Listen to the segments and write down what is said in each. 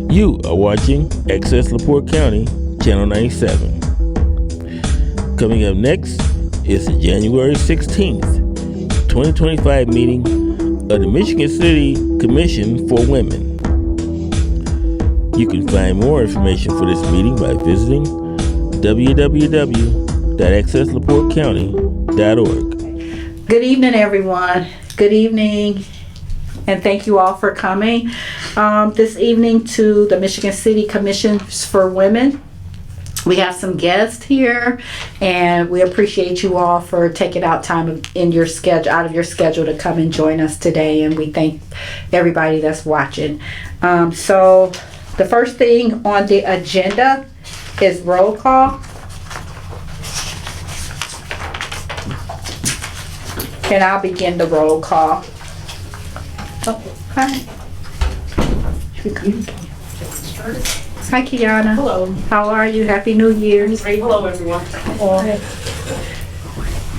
You are watching Access LaPorte County, Channel 97. Coming up next is the January 16th, 2025 meeting of the Michigan City Commission for Women. You can find more information for this meeting by visiting www.accesslaportecounty.org. Good evening, everyone. Good evening, and thank you all for coming this evening to the Michigan City Commission for Women. We have some guests here, and we appreciate you all for taking out time in your schedule, out of your schedule, to come and join us today. And we thank everybody that's watching. So the first thing on the agenda is roll call. And I'll begin the roll call. Oh, hi. Hi, Kiana. Hello. How are you? Happy New Year. Great. Hello, everyone.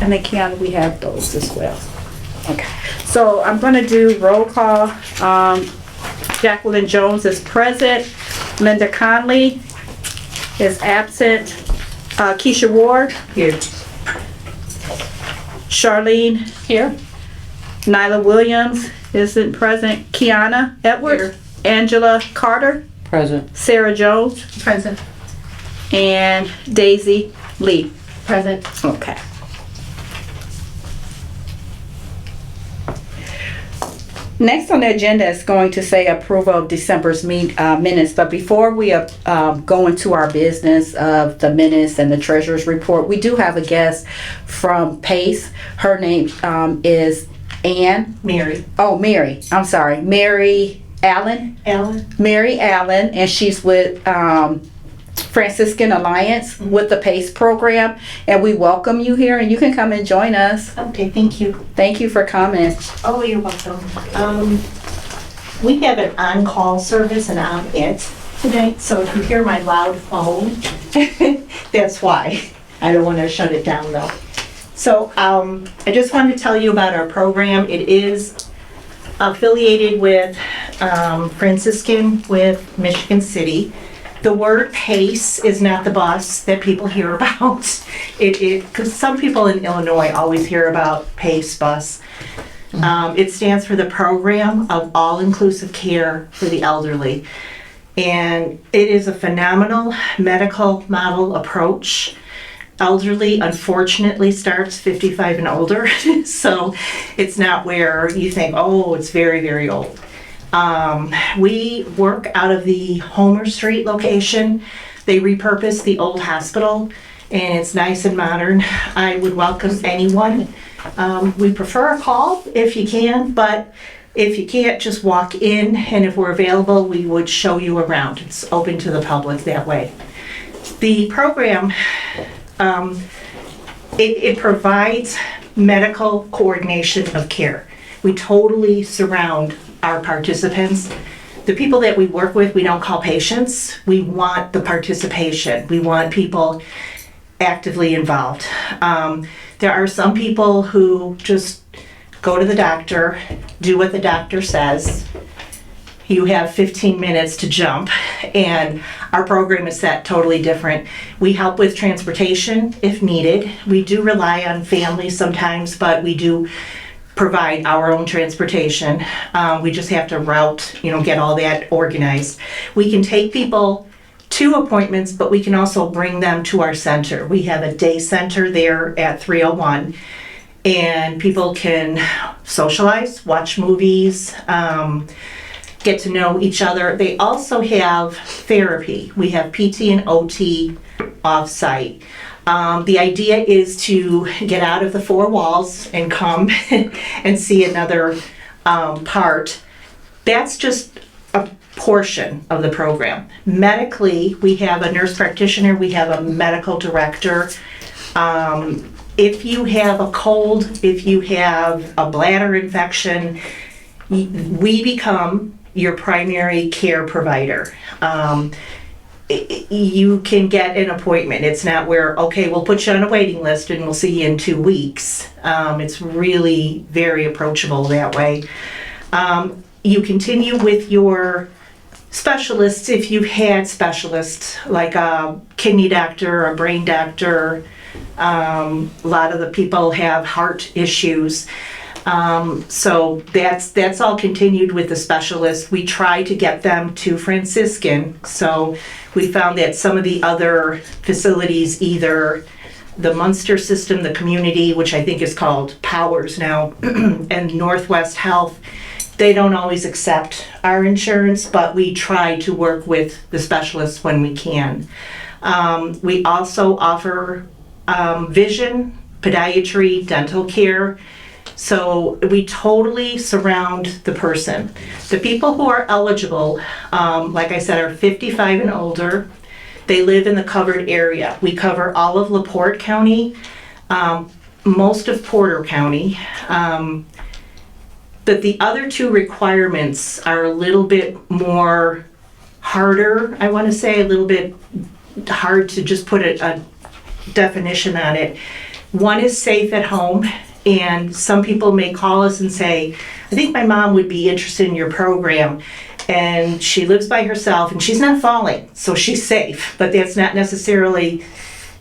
And then Kiana, we have those as well. Okay. So I'm going to do roll call. Jacqueline Jones is present. Linda Conley is absent. Keisha Ward. Here. Charlene. Here. Nyla Williams isn't present. Kiana Edwards. Here. Angela Carter. Present. Sarah Jones. Present. And Daisy Lee. Present. Okay. Next on the agenda is going to say approval of December's minutes, but before we go into our business of the minutes and the treasurer's report, we do have a guest from PACE. Her name is Ann. Mary. Oh, Mary. I'm sorry. Mary Allen. Mary Allen, and she's with Franciscan Alliance with the PACE program, and we welcome you here, and you can come and join us. Okay, thank you. Thank you for coming. Oh, you're welcome. We have an on-call service and I'm it today, so if you hear my loud phone, that's why. I don't want to shut it down though. So I just wanted to tell you about our program. It is affiliated with Franciscan with Michigan City. The word PACE is not the bus that people hear about. Because some people in Illinois always hear about PACE bus. It stands for the Program of All-Inclusive Care for the Elderly. And it is a phenomenal medical model approach. Elderly, unfortunately, starts 55 and older. So it's not where you think, oh, it's very, very old. We work out of the Homer Street location. They repurposed the old hospital and it's nice and modern. I would welcome anyone. We prefer a call if you can, but if you can't, just walk in, and if we're available, we would show you around. It's open to the public that way. The program, it provides medical coordination of care. We totally surround our participants. The people that we work with, we don't call patients. We want the participation. We want people actively involved. There are some people who just go to the doctor, do what the doctor says. You have 15 minutes to jump, and our program is set totally different. We help with transportation if needed. We do rely on families sometimes, but we do provide our own transportation. We just have to route, get all that organized. We can take people to appointments, but we can also bring them to our center. We have a day center there at 301, and people can socialize, watch movies, get to know each other. They also have therapy. We have PT and OT off-site. The idea is to get out of the four walls and come and see another part. That's just a portion of the program. Medically, we have a nurse practitioner, we have a medical director. If you have a cold, if you have a bladder infection, we become your primary care provider. You can get an appointment. It's not where, okay, we'll put you on a waiting list and we'll see you in 2 weeks. It's really very approachable that way. You continue with your specialists, if you've had specialists, like a kidney doctor, a brain doctor, a lot of the people have heart issues. So that's all continued with the specialists. We try to get them to Franciscan. So we found that some of the other facilities, either the Munster system, the community, which I think is called Powers now, and Northwest Health, they don't always accept our insurance, but we try to work with the specialists when we can. We also offer vision, podiatry, dental care. So we totally surround the person. The people who are eligible, like I said, are 55 and older. They live in the covered area. We cover all of LaPorte County, most of Porter County. But the other two requirements are a little bit more harder, I want to say, a little bit hard to just put a definition on it. One is safe at home, and some people may call us and say, I think my mom would be interested in your program, and she lives by herself and she's not falling, so she's safe. But that's not necessarily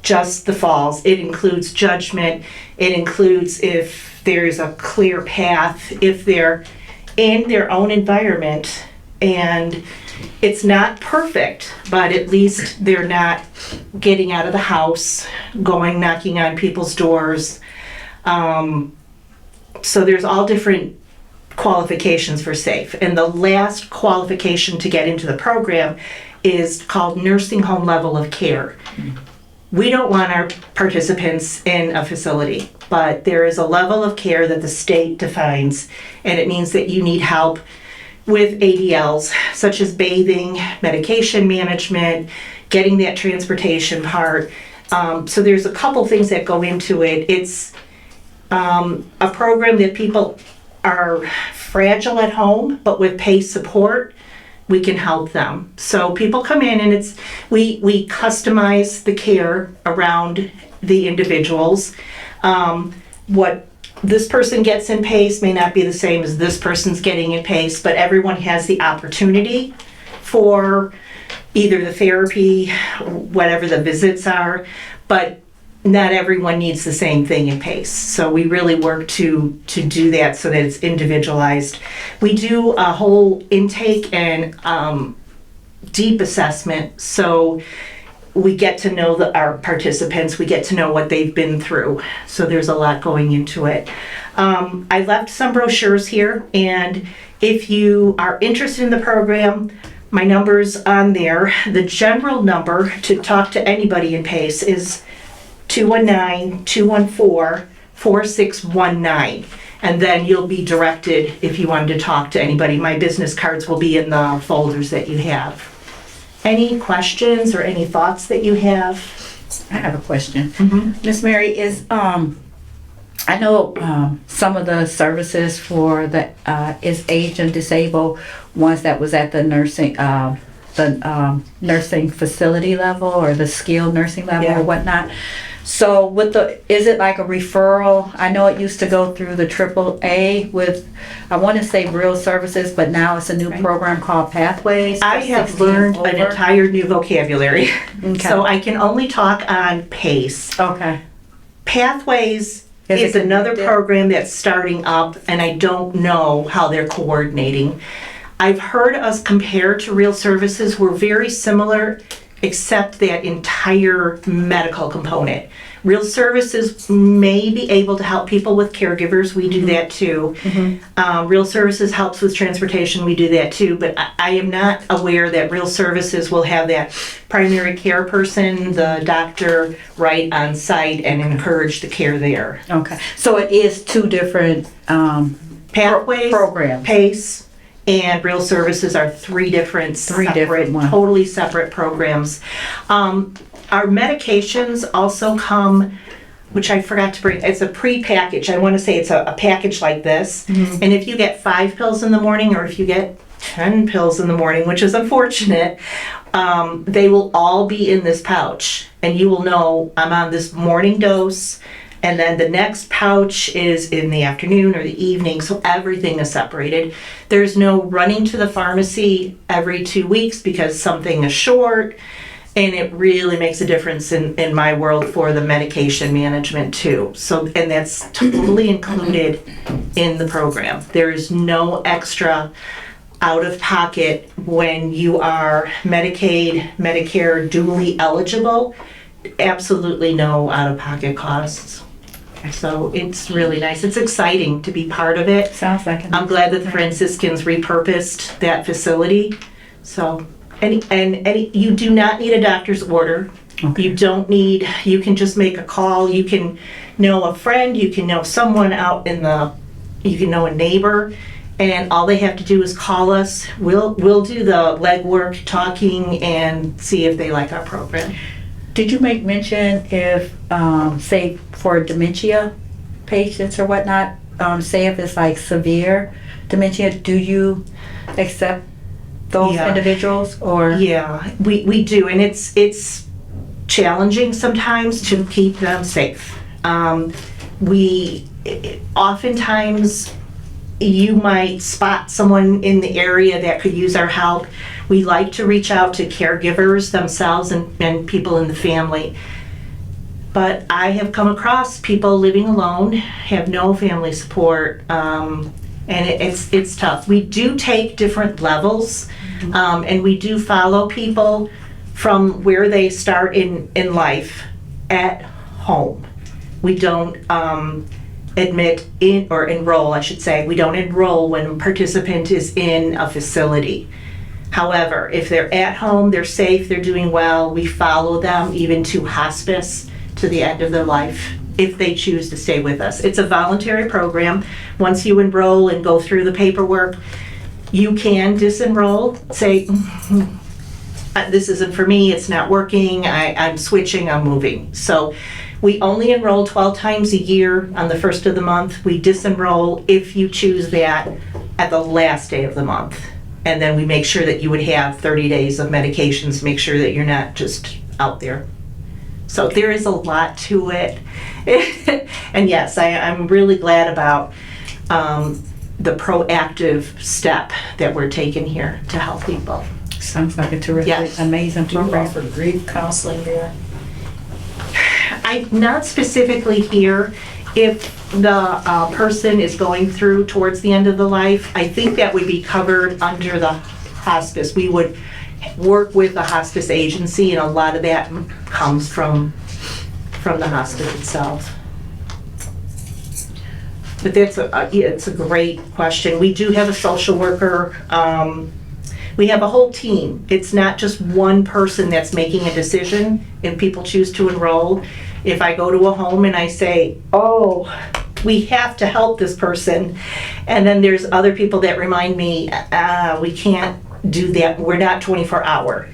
just the falls. It includes judgment. It includes if there's a clear path, if they're in their own environment, and it's not perfect, but at least they're not getting out of the house, going knocking on people's doors. So there's all different qualifications for safe. And the last qualification to get into the program is called nursing home level of care. We don't want our participants in a facility, but there is a level of care that the state defines, and it means that you need help with ADLs, such as bathing, medication management, getting that transportation part. So there's a couple things that go into it. It's a program that people are fragile at home, but with PACE support, we can help them. So people come in and we customize the care around the individuals. What this person gets in PACE may not be the same as this person's getting in PACE, but everyone has the opportunity for either the therapy, whatever the visits are, but not everyone needs the same thing in PACE. So we really work to do that so that it's individualized. We do a whole intake and deep assessment, so we get to know our participants, we get to know what they've been through. So there's a lot going into it. I left some brochures here, and if you are interested in the program, my number's on there. The general number to talk to anybody in PACE is 219-214-4619. And then you'll be directed if you wanted to talk to anybody. My business cards will be in the folders that you have. Any questions or any thoughts that you have? I have a question. Mm-hmm. Miss Mary, is I know some of the services for the is aged and disabled ones that was at the nursing nursing facility level or the skilled nursing level or whatnot. So is it like a referral? I know it used to go through the AAA with, I want to say Real Services, but now it's a new program called Pathways. I have learned an entire new vocabulary. Okay. So I can only talk on PACE. Okay. Pathways is another program that's starting up, and I don't know how they're coordinating. I've heard us compare to Real Services. We're very similar, except that entire medical component. Real Services may be able to help people with caregivers. We do that too. Mm-hmm. Real Services helps with transportation. We do that too. But I am not aware that Real Services will have that primary care person, the doctor, right on site and encourage the care there. Okay. So it is two different Pathways, programs. PACE, and Real Services are three different ones. Totally separate programs. Our medications also come, which I forgot to bring, it's a pre-package. I want to say it's a package like this. Mm-hmm. And if you get 5 pills in the morning or if you get 10 pills in the morning, which is unfortunate, they will all be in this pouch. And you will know I'm on this morning dose. And then the next pouch is in the afternoon or the evening, so everything is separated. There's no running to the pharmacy every 2 weeks because something is short. And it really makes a difference in my world for the medication management too. So, and that's totally included in the program. There is no extra out of pocket when you are Medicaid, Medicare duly eligible. Absolutely no out of pocket costs. So it's really nice. It's exciting to be part of it. Sounds like it. I'm glad that the Franciscans repurposed that facility. So, and you do not need a doctor's order. Okay. You don't need, you can just make a call. You can know a friend, you can know someone out you can know a neighbor, and all they have to do is call us. We'll do the legwork, talking, and see if they like our program. Did you make mention if, say, for dementia patients or whatnot, say if it's like severe dementia, do you accept those Yeah. individuals or? Yeah, we do, and it's challenging sometimes to keep them safe. We oftentimes, you might spot someone in the area that could use our help. We like to reach out to caregivers themselves and people in the family. But I have come across people living alone, have no family support, and it's tough. We do take different levels, and we do follow people from where they start in life at home. We don't admit in, or enroll, I should say, we don't enroll when a participant is in a facility. However, if they're at home, they're safe, they're doing well, we follow them even to hospice to the end of their life if they choose to stay with us. It's a voluntary program. Once you enroll and go through the paperwork, you can disenroll, say, this isn't for me, it's not working, I'm switching, I'm moving. So we only enroll 12 times a year on the first of the month. We disenroll if you choose that at the last day of the month. And then we make sure that you would have 30 days of medications, make sure that you're not just out there. So there is a lot to it. And yes, I'm really glad about the proactive step that we're taking here to help people. Sounds like a terrific, Yes. amazing Do you program. offer grief counseling there? Not specifically here. If the person is going through towards the end of the life, I think that would be covered under the hospice. We would work with the hospice agency, and a lot of that comes from the hospice itself. But it's a great question. We do have a social worker. We have a whole team. It's not just one person that's making a decision if people choose to enroll. If I go to a home and I say, oh, we have to help this person, and then there's other people that remind me, we can't do that, we're not 24-hour.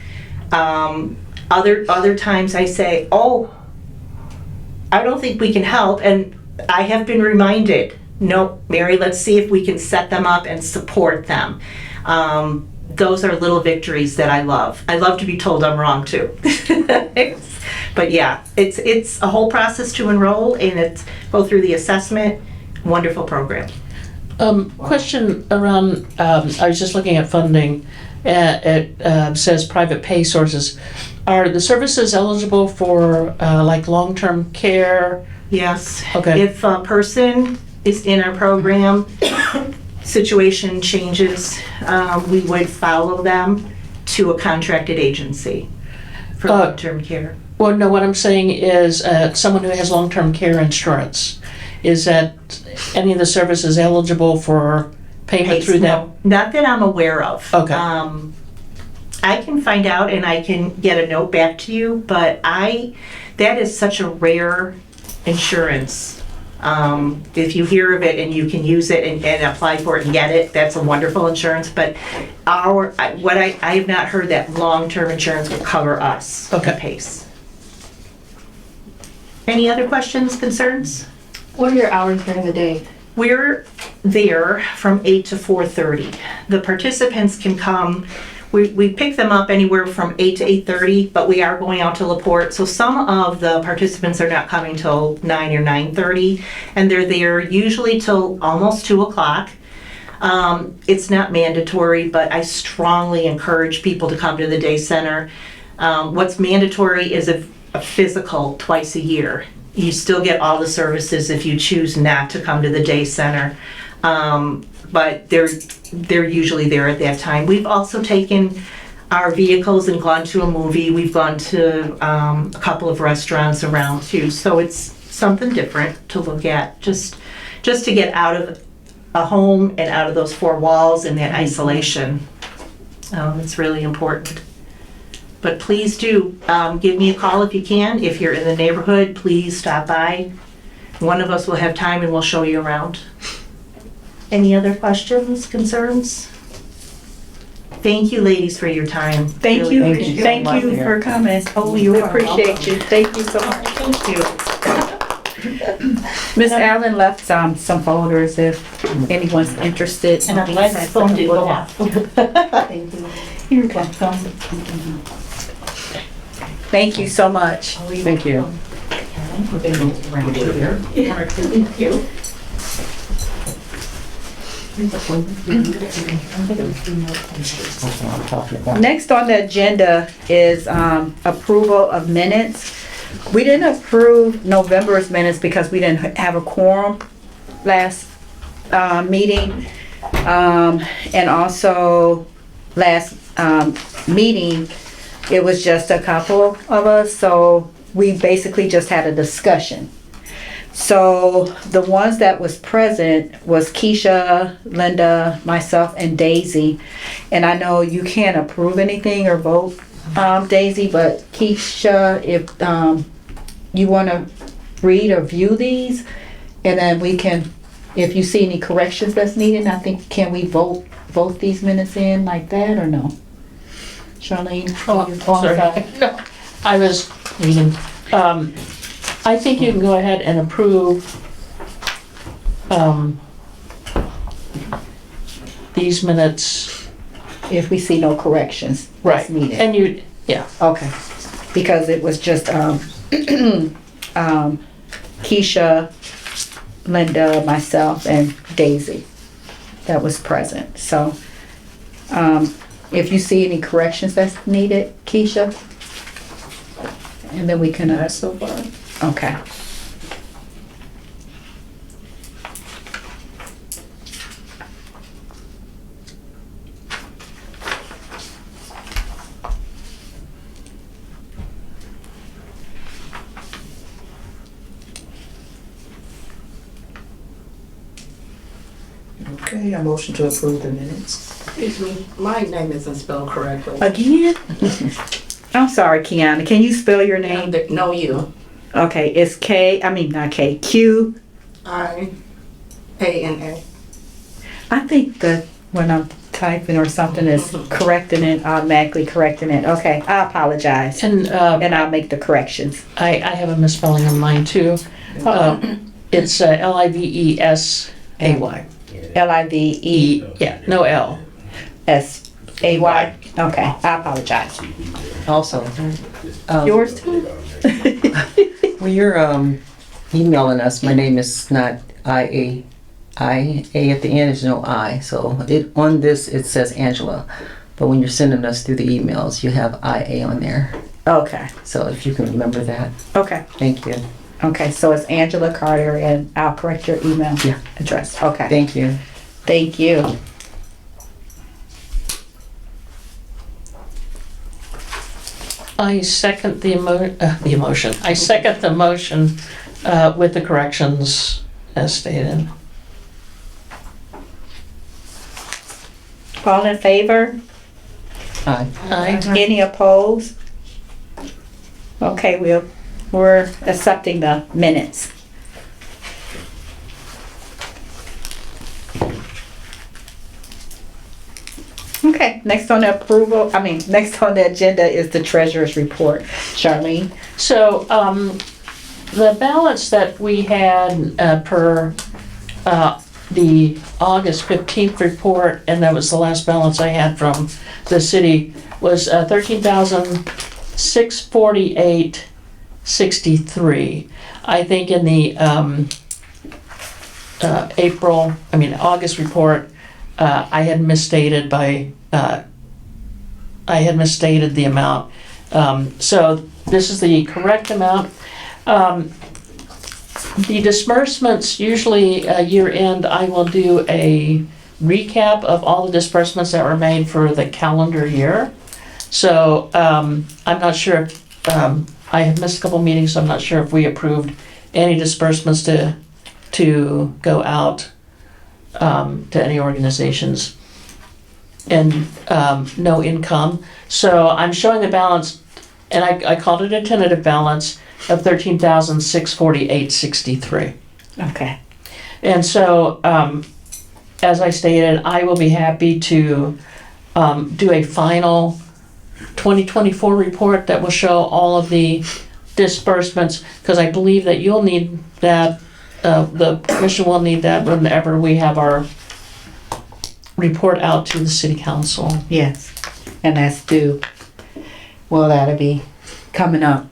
Other times I say, oh, I don't think we can help, and I have been reminded, no, Mary, let's see if we can set them up and support them. Those are little victories that I love. I love to be told I'm wrong too. But yeah, it's a whole process to enroll, and it's go through the assessment. Wonderful program. Question around, I was just looking at funding. It says private pay sources. Are the services eligible for like long-term care? Yes. Okay. If a person is in our program, situation changes, we would follow them to a contracted agency for long-term care. Well, no, what I'm saying is someone who has long-term care insurance, is that any of the services eligible for payment through that? No, not that I'm aware of. Okay. I can find out and I can get a note back to you, but that is such a rare insurance. If you hear of it and you can use it and apply for it and get it, that's a wonderful insurance. But I have not heard that long-term insurance would cover us at PACE. Any other questions, concerns? What are your hours during the day? We're there from 8 to 4:30. The participants can come we pick them up anywhere from 8 to 8:30, but we are going out to LaPorte. So some of the participants are not coming till 9 or 9:30, and they're there usually till almost 2 o'clock. It's not mandatory, but I strongly encourage people to come to the day center. What's mandatory is a physical twice a year. You still get all the services if you choose not to come to the day center. But they're usually there at that time. We've also taken our vehicles and gone to a movie. We've gone to a couple of restaurants around too. So it's something different to look at, just to get out of a home and out of those four walls and that isolation. It's really important. But please do give me a call if you can. If you're in the neighborhood, please stop by. One of us will have time and we'll show you around. Any other questions, concerns? Thank you, ladies, for your time. Thank Really you, appreciate it. thank you for coming. Oh, you We are appreciate welcome. you. Thank you so much. Thank you. Miss Allen left some folders if anyone's interested. And I'd like my phone to go off. Thank you. You're welcome. Thank you so much. Thank you. Thank you. Next on the agenda is approval of minutes. We didn't approve November's minutes because we didn't have a quorum last meeting. And also last meeting, it was just a couple of us, so we basically just had a discussion. So the ones that was present was Keisha, Linda, myself, and Daisy. And I know you can't approve anything or vote, Daisy, but Keisha, if you want to read or view these, and then we can, if you see any corrections that's needed, I think, can we vote these minutes in like that or no? Charlene? Oh, sorry. No, I was reading. I think you can go ahead and approve these minutes. If we see no corrections that's needed. And you, yeah, Okay, because it was just, Keisha, Linda, myself, and Daisy that was present, so, if you see any corrections that's needed, Keisha, and then we can, so far. okay. Okay, I motion to approve the minutes. Excuse me, my name isn't spelled correctly. Again? I'm sorry, Kiana, can you spell your name? No, you. Okay, it's not K, Q. I-A-N-A. I think that when I'm typing or something is correcting it, automatically correcting it. Okay, I apologize. And And I'll make the corrections. I have a misspelling on mine too. It's Livesay. Livesay. Yeah, no L. Okay, I apologize. Also, Yours too? when you're emailing us, my name is not I-A. I-A at the end is no I. So on this, it says Angela. But when you're sending us through the emails, you have I-A on there. Okay, So if you can remember that, okay. thank you. Okay, so it's Angela Carter and I'll correct your email Yeah. address. Okay, Thank you. thank you. I second the emotion. I second the motion with the corrections as stated. All in favor? Aye. Aye. Any opposed? Okay, we're accepting the minutes. Okay, next on the agenda is the treasurer's report. Charlene? So, the balance that we had per the August 15th report, and that was the last balance I had from the city, was 13,648.63. I think in the August report, I had misstated the amount. So this is the correct amount. The disbursements, usually year end, I will do a recap of all the disbursements that were made for the calendar year. So I'm not sure if, I have missed a couple meetings, so I'm not sure if we approved any disbursements to go out to any organizations, and no income. So I'm showing the balance, and I called it a tentative balance of 13,648.63. Okay. And so, as I stated, I will be happy to do a final 2024 report that will show all of the disbursements, because I believe that you'll need that, the commission will need that whenever we have our report out to the city council. Yes, and that's due. Well, that'll be coming up,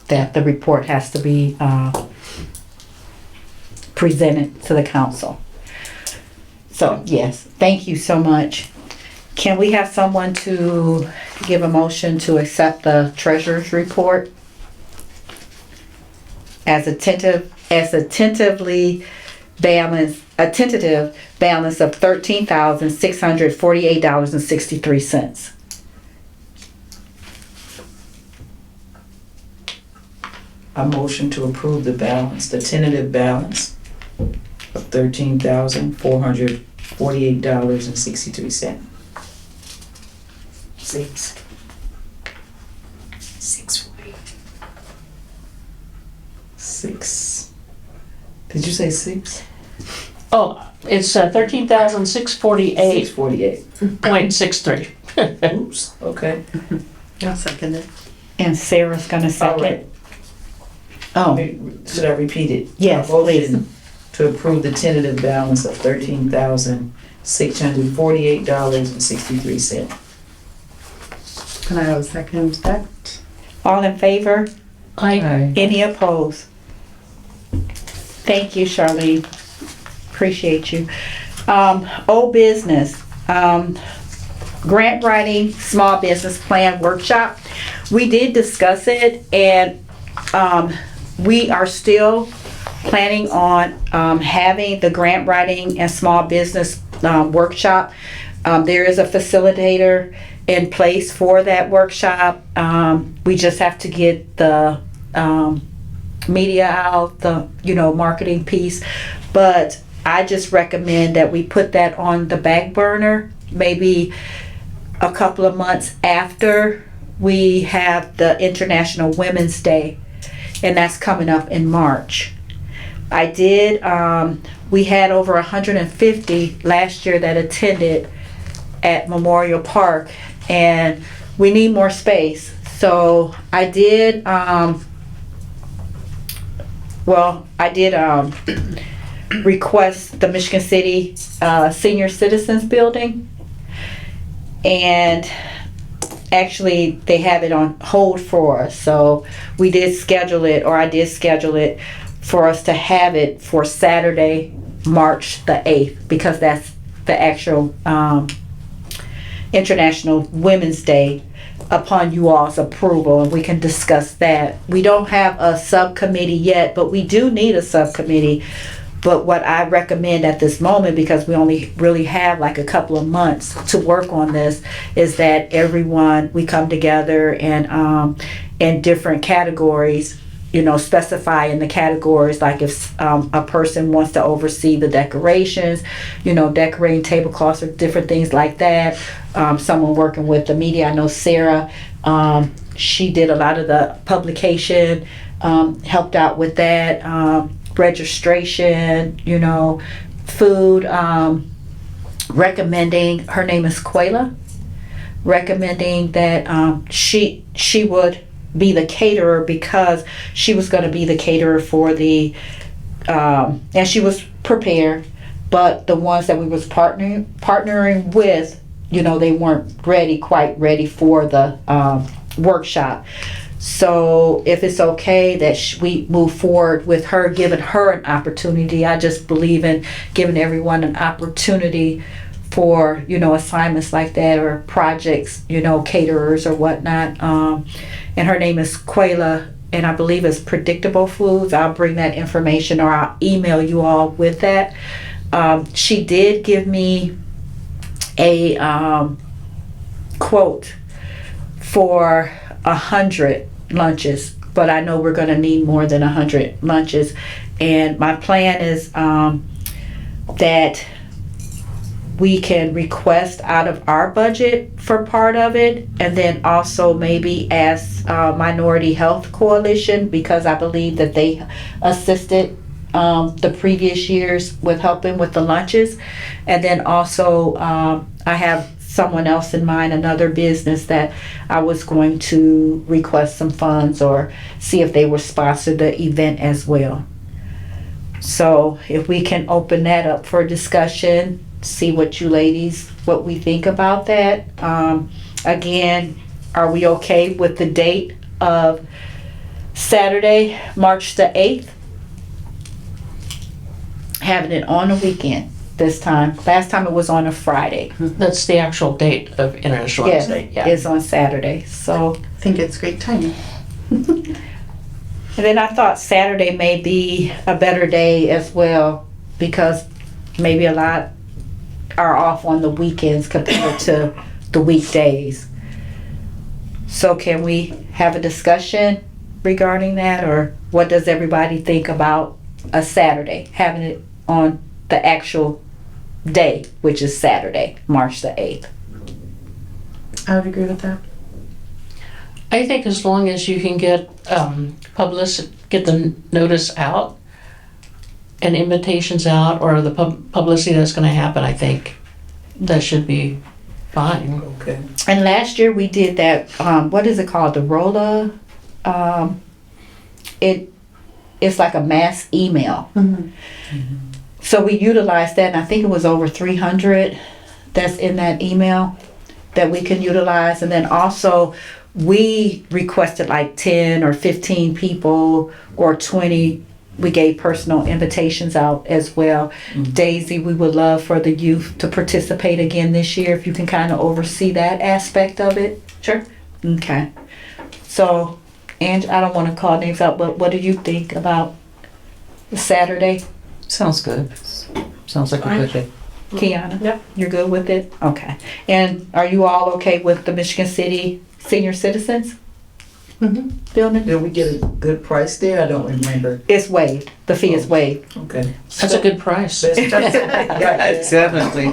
that the report has to be presented to the council. So, yes, thank you so much. Can we have someone to give a motion to accept the treasurer's report as a tentative balance of $13,648.63. I motion to approve the balance, the tentative balance of $13,448.63. Six. 648. 6. Did you say 6? Oh, it's 13,648.63. 648. Oops, okay. I'll second it. And Sarah's gonna All second. right. Oh, Should I repeat it? Yes, I motion please. to approve the tentative balance of $13,648.63. Can I have a second that? all in favor? I Any opposed? Thank you, Charlene. Appreciate you. Old business, grant writing, small business plan workshop. We did discuss it, and we are still planning on having the grant writing and small business workshop. There is a facilitator in place for that workshop. We just have to get the media out, the marketing piece. But I just recommend that we put that on the back burner, maybe a couple of months after we have the International Women's Day, and that's coming up in March. I did, we had over 150 last year that attended at Memorial Park, and we need more space. So I did, request the Michigan City Senior Citizens Building, and actually they have it on hold for us. So we did schedule it, or I did schedule it for us to have it for Saturday, March the 8th, because that's the actual International Women's Day, upon you all's approval, and we can discuss that. We don't have a subcommittee yet, but we do need a subcommittee. But what I recommend at this moment, because we only really have like a couple of months to work on this, is that we come together and in different categories, specify in the categories, like if a person wants to oversee the decorations, decorating tablecloths or different things like that. Someone working with the media. I know Sarah, she did a lot of the publication, helped out with that. Registration, food, recommending, her name is Quayla, recommending that she would be the caterer, because she was going to be the caterer for the, and she was prepared, but the ones that we was partnering with, you know, they weren't quite ready for the workshop. So if it's okay that we move forward with her, giving her an opportunity, I just believe in giving everyone an opportunity for, you know, assignments like that or projects, you know, caterers or whatnot. And her name is Quayla, and I believe it's Predictable Foods. I'll bring that information or I'll email you all with that. She did give me a quote for 100 lunches, but I know we're going to need more than 100 lunches. And my plan is that we can request out of our budget for part of it, and then also maybe ask Minority Health Coalition, because I believe that they assisted the previous years with helping with the lunches. And then also I have someone else in mind, another business that I was going to request some funds or see if they would sponsor the event as well. So if we can open that up for discussion, see what you ladies, what we think about that. Again, are we okay with the date of Saturday, March the 8th? Having it on a weekend this time. Last time it was on a Friday. That's the actual date of International Women's Day. Yeah, it's on Saturday. So, I think it's great timing. and then I thought Saturday may be a better day as well, because maybe a lot are off on the weekends compared to the weekdays. So can we have a discussion regarding that, or what does everybody think about a Saturday, having it on the actual day, which is Saturday, March the 8th? I would agree with that. I think as long as you can get get the notice out and invitations out, or the publicity that's going to happen, I think that should be fine. Okay. And last year we did that, what is it called? The Rolla? It's like a mass email. So we utilized that, and I think it was over 300 that's in that email that we can utilize. And then also we requested like 10 or 15 people or 20. We gave personal invitations out as well. Daisy, we would love for the youth to participate again this year, if you can kind of oversee that aspect of it. Sure. Okay. So, Ange, I don't want to call names out, but what do you think about Saturday? Sounds good. Sounds like a good day. Kiana? Yep. You're good with it? Okay. And are you all okay with the Michigan City Senior Citizens building? Did we get a good price there? I don't remember. It's waived. The fee is waived. Okay. That's a good price. Definitely.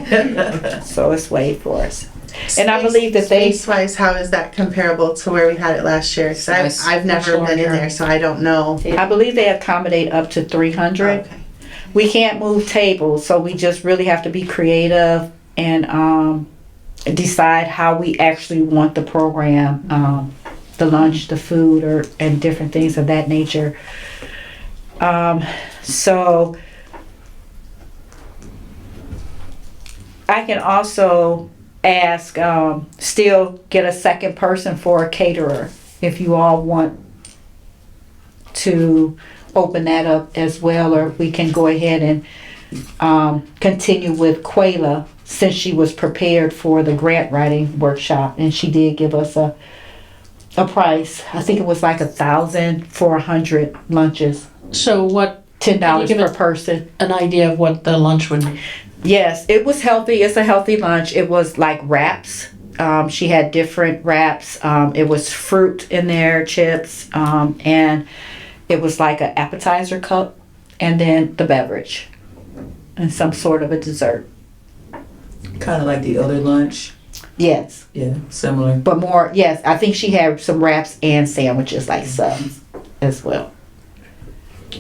So it's waived for us. And I believe that they, Space-wise, how is that comparable to where we had it last year? 'Cause Nice. I've never been in there, so I don't know. I believe they accommodate up to 300. Okay. We can't move tables, so we just really have to be creative and decide how we actually want the program, the lunch, the food, and different things of that nature. So I can also ask, still get a second person for a caterer if you all want to open that up as well, or we can go ahead and continue with Quayla, since she was prepared for the grant writing workshop, and she did give us a price. I think it was like $1,000 for 100 lunches, So what, $10 Give per us- person. an idea of what the lunch would be? Yes, it was healthy. It's a healthy lunch. It was like wraps. She had different wraps. It was fruit in there, chips, and it was like an appetizer cup, and then the beverage, and some sort of a dessert. Kind of like the other lunch. Yes, Yeah, similar. but more. Yes, I think she had some wraps and sandwiches, like subs, as well.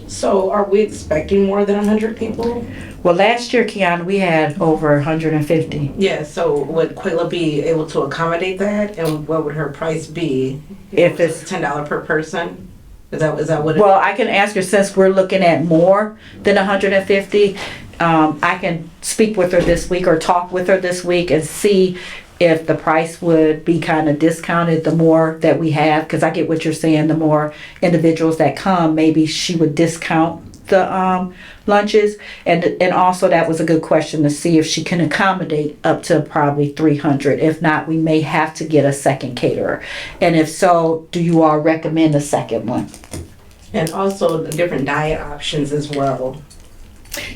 So are we expecting more than 100 people? Well, last year, Kiana, we had over 150. Yeah, so would Quayla be able to accommodate that? And what would her price be? If it's $10 per person? Is that what it? Well, I can ask her, since we're looking at more than 150, I can speak with her this week or talk with her this week and see if the price would be kind of discounted the more that we have, because I get what you're saying, the more individuals that come, maybe she would discount the lunches. And also that was a good question to see if she can accommodate up to probably 300. If not, we may have to get a second caterer. And if so, do you all recommend a second one? And also the different diet options as well.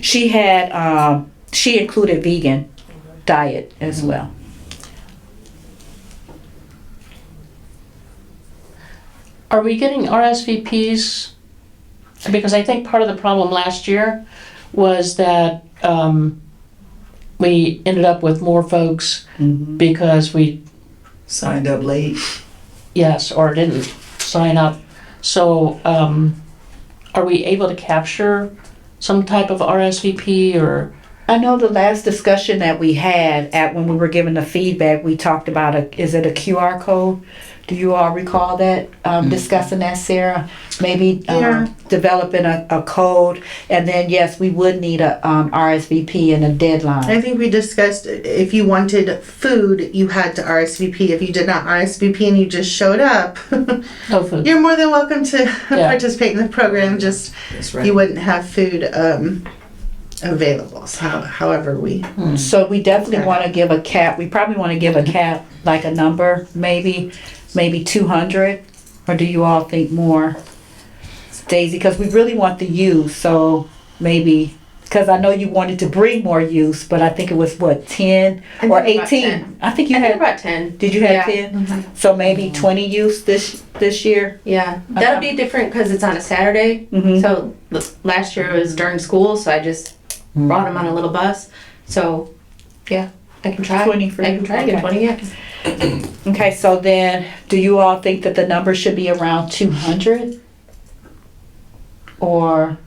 She had, she included vegan diet as well. Are we getting RSVPs? Because I think part of the problem last year was that we ended up with more folks because we, Signed up late. yes, or didn't sign up. So are we able to capture some type of RSVP or? I know the last discussion that we had when we were giving the feedback, we talked about is it a QR code? Do you all recall that, discussing that, Sarah? Maybe developing a code, and then yes, we would need a RSVP and a deadline. I think we discussed if you wanted food, you had to RSVP. If you did not RSVP and you just showed up, No food. you're more than welcome to Yeah. participate in the program. Just That's right. you wouldn't have food available. So, however, we So we definitely Okay. want to give a cap. We probably want to give a cap, like a number, maybe 200, or do you all think more, Daisy? Because we really want the youth, so maybe, because I know you wanted to bring more youth, but I think it was what, 10 I or think about 18? 10. I think you I think had. about 10. Did you have Yeah. 10? So maybe 20 youth this year. Yeah, that'll be different because it's on a Saturday. Mhm. So last year it was during school, so I just brought them on a little bus. So yeah, I can try. 20 for I you? can try to get Okay. 20. Yeah. Okay, so then, do you all think that the number should be around 200? Or,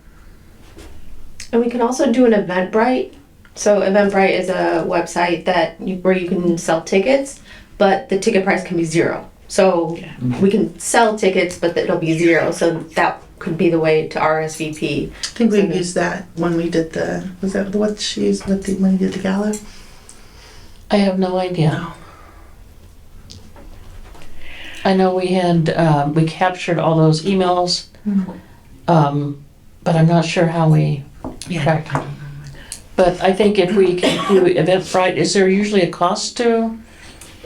And we can also do an Eventbrite. So Eventbrite is a website where you can sell tickets, but the ticket price can be zero. So we can sell tickets, but it'll be zero. So that could be the way to RSVP. I think we Okay. used that when we did was that what she used when we did the gala? I have no idea. I know we had, we captured all those emails, but I'm not sure how we tracked them. But I think if we can do Eventbrite, is there usually a cost to?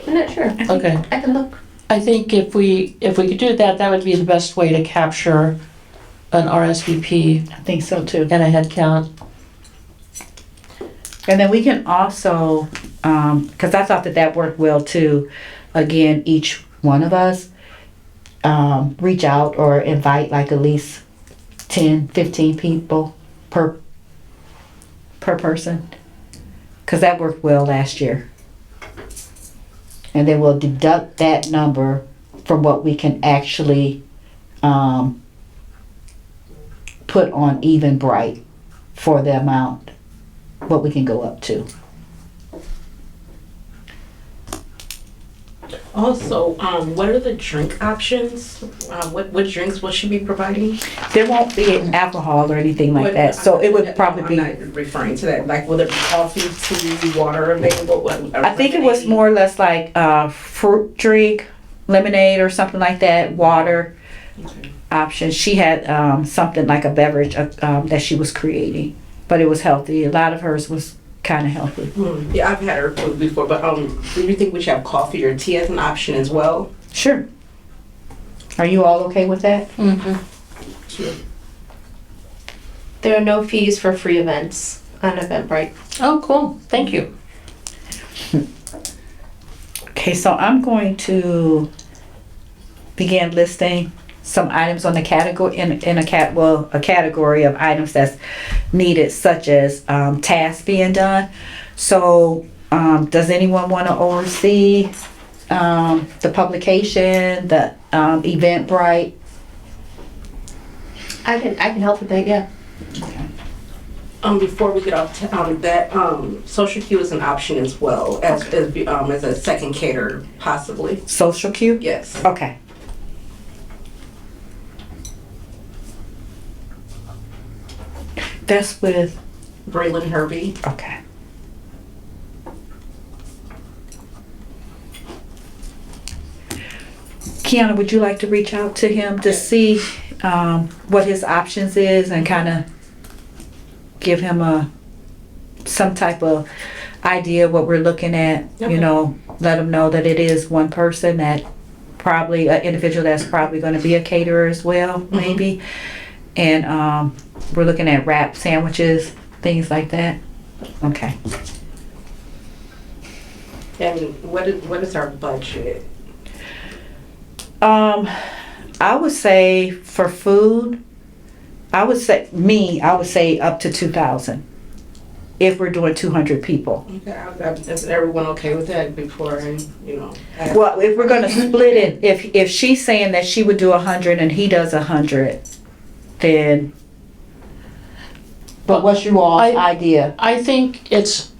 I'm not sure. Okay. I can look. I think if we could do that, that would be the best way to capture an RSVP I think so too. and a head count. And then we can also, because I thought that worked well too, again, each one of us reach out or invite like at least 10, 15 people per person. Because that worked well last year. And then we'll deduct that number from what we can actually put on Eventbrite for the amount, what we can go up to. Also, what are the drink options? What drinks will she be providing? There won't be alcohol or anything like that, so it would probably be, I'm not referring to that. Like, will there be coffee, tea, water available? I think it was more or less like fruit drink, lemonade or something like that, water options. She had something like a beverage that she was creating, but it was healthy. A lot of hers was kind of healthy. Yeah, I've had her food before, but do you think we should have coffee or tea as an option as well? Sure. Are you all okay with that? Sure. There are no fees for free events on Eventbrite. Oh, cool. Thank you. Okay, so I'm going to begin listing some items on the category a category of items that's needed, such as tasks being done. So, does anyone want to oversee the publication, the Eventbrite? I can help with that. Yeah. Before we get off that, social cue is an option as well as a second caterer, possibly. Social cue? Yes. Okay. That's with, Braylon Herbie. okay. Kiana, would you like to reach out to him to see what his options is and kind of give him some type of idea what we're looking at? Okay. You know, let him know that it is one person, that probably an individual that's probably going to be a caterer as well, maybe. And we're looking at wrap sandwiches, things like that. Okay. And what is our budget? I would say for food, I would say up to 2,000 if we're doing 200 people. Okay, is everyone okay with that before I, ask? Well, if we're gonna split it, if she's saying that she would do 100 and he does 100, then. But what's your all's idea? I think it's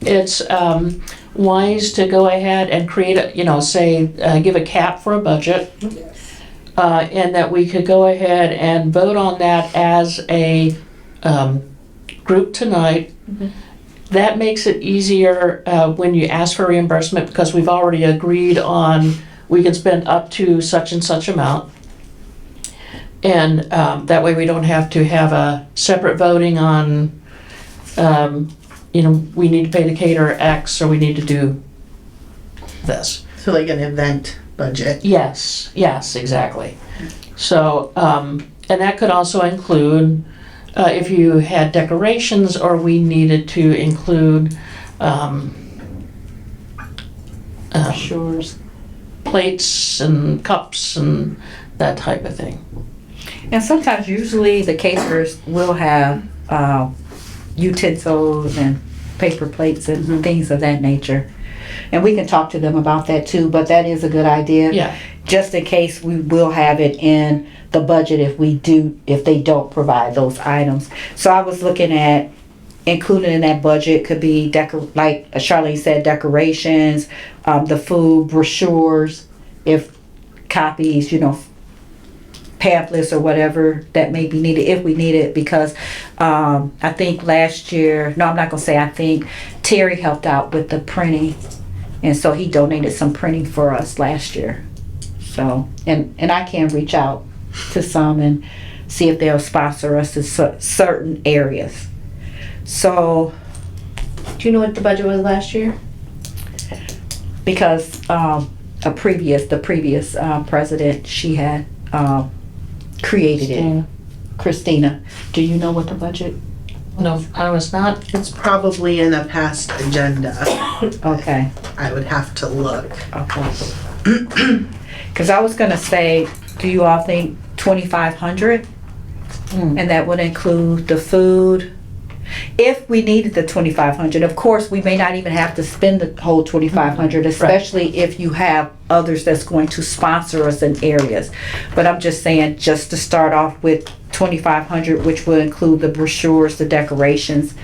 wise to go ahead and create a, give a cap for a budget. Yes. And that we could go ahead and vote on that as a group tonight. That makes it easier when you ask for reimbursement, because we've already agreed on we can spend up to such and such amount. And that way we don't have to have a separate voting on, we need to pay the caterer X or we need to do this. So like an event budget. Yes, exactly. So, and that could also include if you had decorations or we needed to include Sure. plates and cups and that type of thing. And sometimes, usually, the caterers will have utensils and paper plates and things of that nature. And we can talk to them about that too, but that is a good idea. Yeah. Just in case we will have it in the budget if they don't provide those items. So I was looking at included in that budget could be like Charlene said, decorations, the food, brochures, if copies, pamphlets or whatever that may be needed if we need it, because I think last year, no, I'm not gonna say I think, Terry helped out with the printing, and so he donated some printing for us last year. So and I can reach out to some and see if they'll sponsor us in certain areas. So Do you know what the budget was last year? because the previous president, she had created it. Christina, do you know what the budget? No, I was not. It's probably in a past agenda. Okay. I would have to look. Okay. Because I was gonna say, do you all think 2,500? And that would include the food. If we needed the 2,500, of course, we may not even have to spend the whole 2,500, especially if you have others that's going to sponsor us in areas. But I'm just saying, just to start off with 2,500, which would include the brochures, the decorations,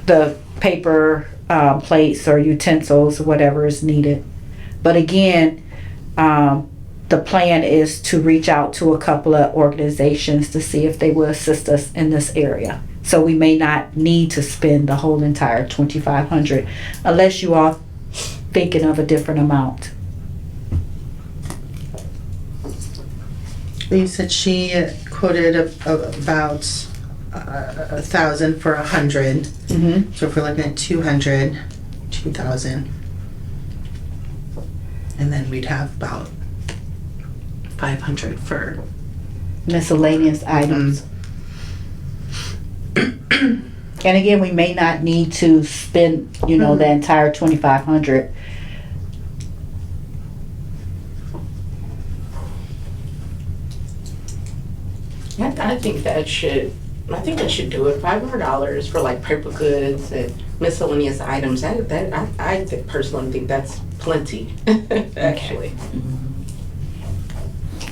the paper plates or utensils, whatever is needed. But again, the plan is to reach out to a couple of organizations to see if they will assist us in this area. So we may not need to spend the whole entire 2,500 unless you are thinking of a different amount. You said she quoted about 1,000 for 100. Mm-hmm. So if we're looking at 200, 2,000, and then we'd have about 500 for Miscellaneous items. And again, we may not need to spend, the entire 2,500. I think that should do it. $500 for like paper goods and miscellaneous items. I personally think that's plenty, actually.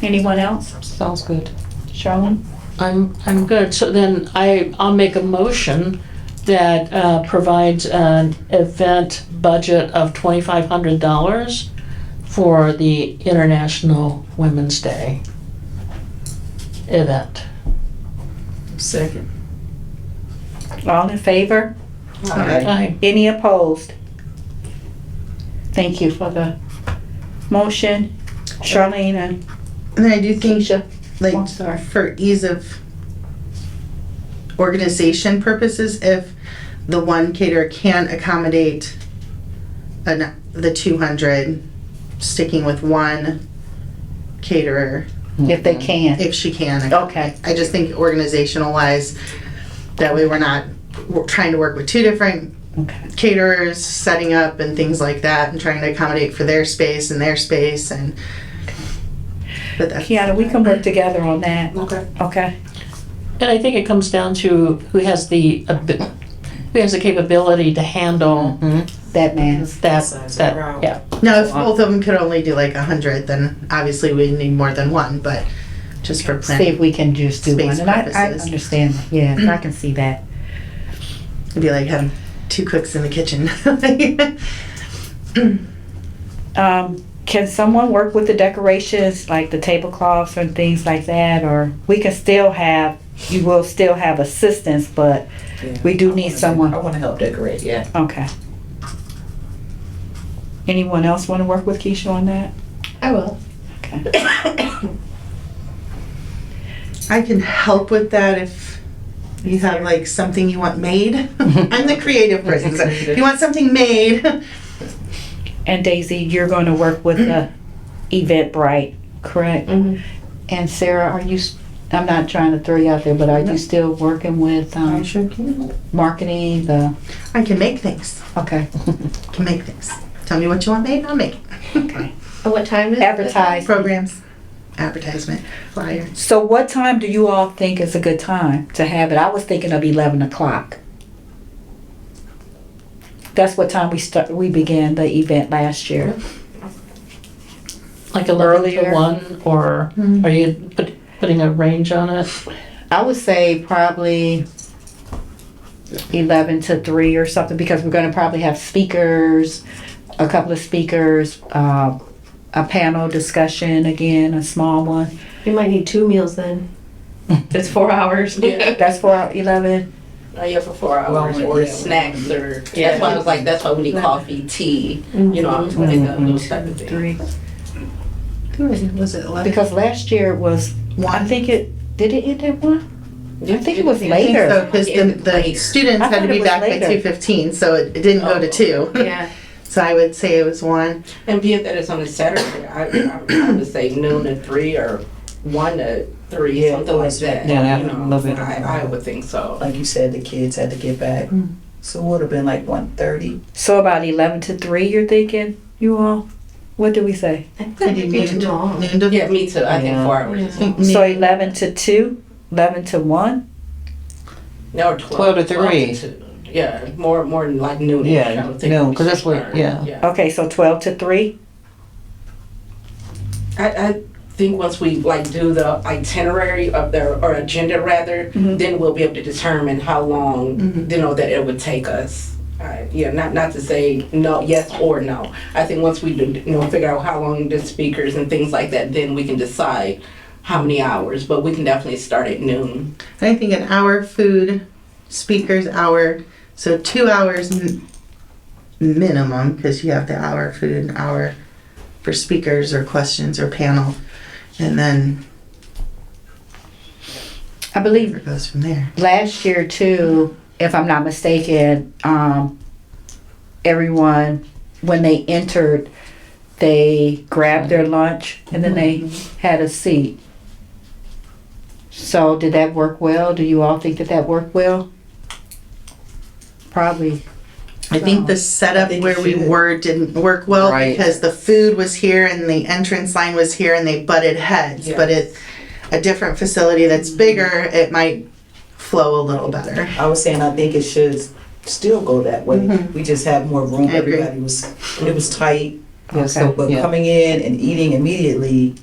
Anyone else? Sounds good. Charlene? I'm good. So then I'll make a motion that provides an event budget of $2,500 for the International Women's Day. event. Second. All in favor? Aye. Any opposed? Thank you for the motion, Charlene and And then I do think, Keisha. like, I'm sorry. for ease of organization purposes, if the one caterer can accommodate the 200, sticking with one caterer, If they can. if she can. Okay. I just think organizational wise, that way we're trying to work with two different Okay. caterers, setting up and things like that, and trying to accommodate for their space and their space, and but that's Kiana, we can work together on that. Okay. Okay. And I think it comes down to who has the capability to handle That man. that, yeah. now if both of them could only do like 100, then obviously we need more than one, but just for See planning, if we can just do Space one. And I purposes. understand. Yeah, I can see that. it'd be like having two cooks in the kitchen. Can someone work with the decorations, like the tablecloths and things like that? Or we can still have, you will still have assistance, but Yeah. we do need someone. I want to help decorate, yeah. Okay. Anyone else want to work with Keisha on that? I will. Okay. I can help with that if you have like something you want made. I'm the creative person, so if you want something made. And Daisy, you're going to work with the Eventbrite, correct? Mhm. And Sarah, are you, I'm not trying to throw you out there, but are you still working with I sure can. marketing, I can make things. okay. Can make things. Tell me what you want made, and I'll make it. Okay. And what time is it? Advertise. Programs, advertisement, flyer. So what time do you all think is a good time to have it? I was thinking of 11 o'clock. That's what time we began the event last year. Like 11 to Earlier. 1, or are you putting a range on it? I would say probably 11 to 3 or something, because we're gonna probably have speakers, a couple of speakers, a panel discussion again, a small one. We might need 2 meals then. It's 4 hours. Yeah. That's for 11. Yeah, for 4 hours, Well, or yeah. snacks, or, Yeah. that's why I was like, that's why we need coffee, tea, you know, those type of things. 3. Was it 11? Because last year was, I think it, did it end at 1? I think it was I think later. so, because the Later. students I had to thought be it was back later. by 2:15, so it didn't go to 2. Yeah. So I would say it was 1. And being that it's on a Saturday, I would say noon to 3 or 1 to 3, Yeah, something like that's that. Yeah, that you a know, little bit. I would think so. Like you said, the kids had to get back. So it would have been like 1:30. So about 11 to 3, you're thinking, you all? What did we say? I think that'd be too long. Noon to Yeah, me too. I think Yeah. 4 hours. So 11 to 2, 11 to 1? No, 12 to 3. 2. Yeah, more than like noon. Yeah, noon, 'cause that's what- yeah. Okay, so 12 to 3? I think once we like do the itinerary of or agenda rather, then we'll be able to determine how long, you know, that it would take us. Yeah, not to say no, yes or no. I think once we do, you know, figure out how long the speakers and things like that, then we can decide how many hours. But we can definitely start at noon. I think an hour food, speakers hour, so 2 hours minimum, because you have the hour food, an hour for speakers or questions or panel, and then I believe it goes from there. last year too, if I'm not mistaken, everyone, when they entered, they grabbed their lunch and then they had a seat. So did that work well? Do you all think that worked well? Probably. I think the setup think where it we should. were didn't work well Right. because the food was here and the entrance line was here and they butted heads. Yeah. But it's a different facility that's bigger, it might flow a little better. I was saying I think it should still go that way. Mhm. We just have more room. I agree. Everybody it was tight. Okay. So, but Yeah. coming in and eating immediately,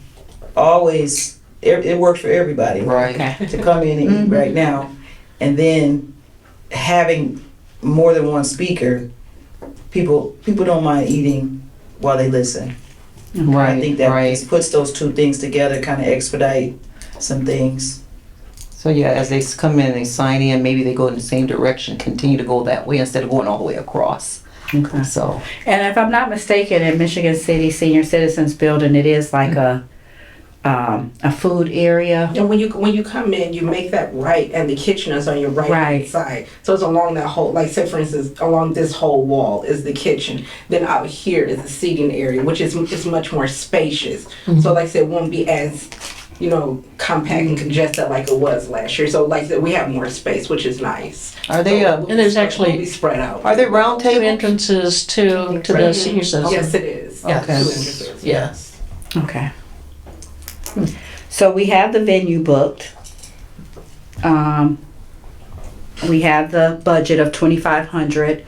always it works for everybody. Right. Okay. To come in and eat right now, and then having more than one speaker, people don't mind eating while they listen. Right. I think that right. just puts those two things together, kind of expedite some things. So yeah, as they come in, they sign in, maybe they go in the same direction, continue to go that way instead of going all the way across. Okay. So, And if I'm not mistaken, in Michigan City Senior Citizens Building, it is like a food area. And when you come in, you make that right, and the kitchen is on your right Right. side. So it's along that whole, like say for instance, along this whole wall is the kitchen. Then out here is the seating area, which is much more spacious. So like I said, it won't be as compact and congested like it was last year. So like I said, we have more space, which is nice. are they, So And there's we'll actually- be spread out. are there round Two tables? entrances to the senior citizens. Yes, it is. Yeah. Two entrances. Yes. Okay. So we have the venue booked. We have the budget of 2,500.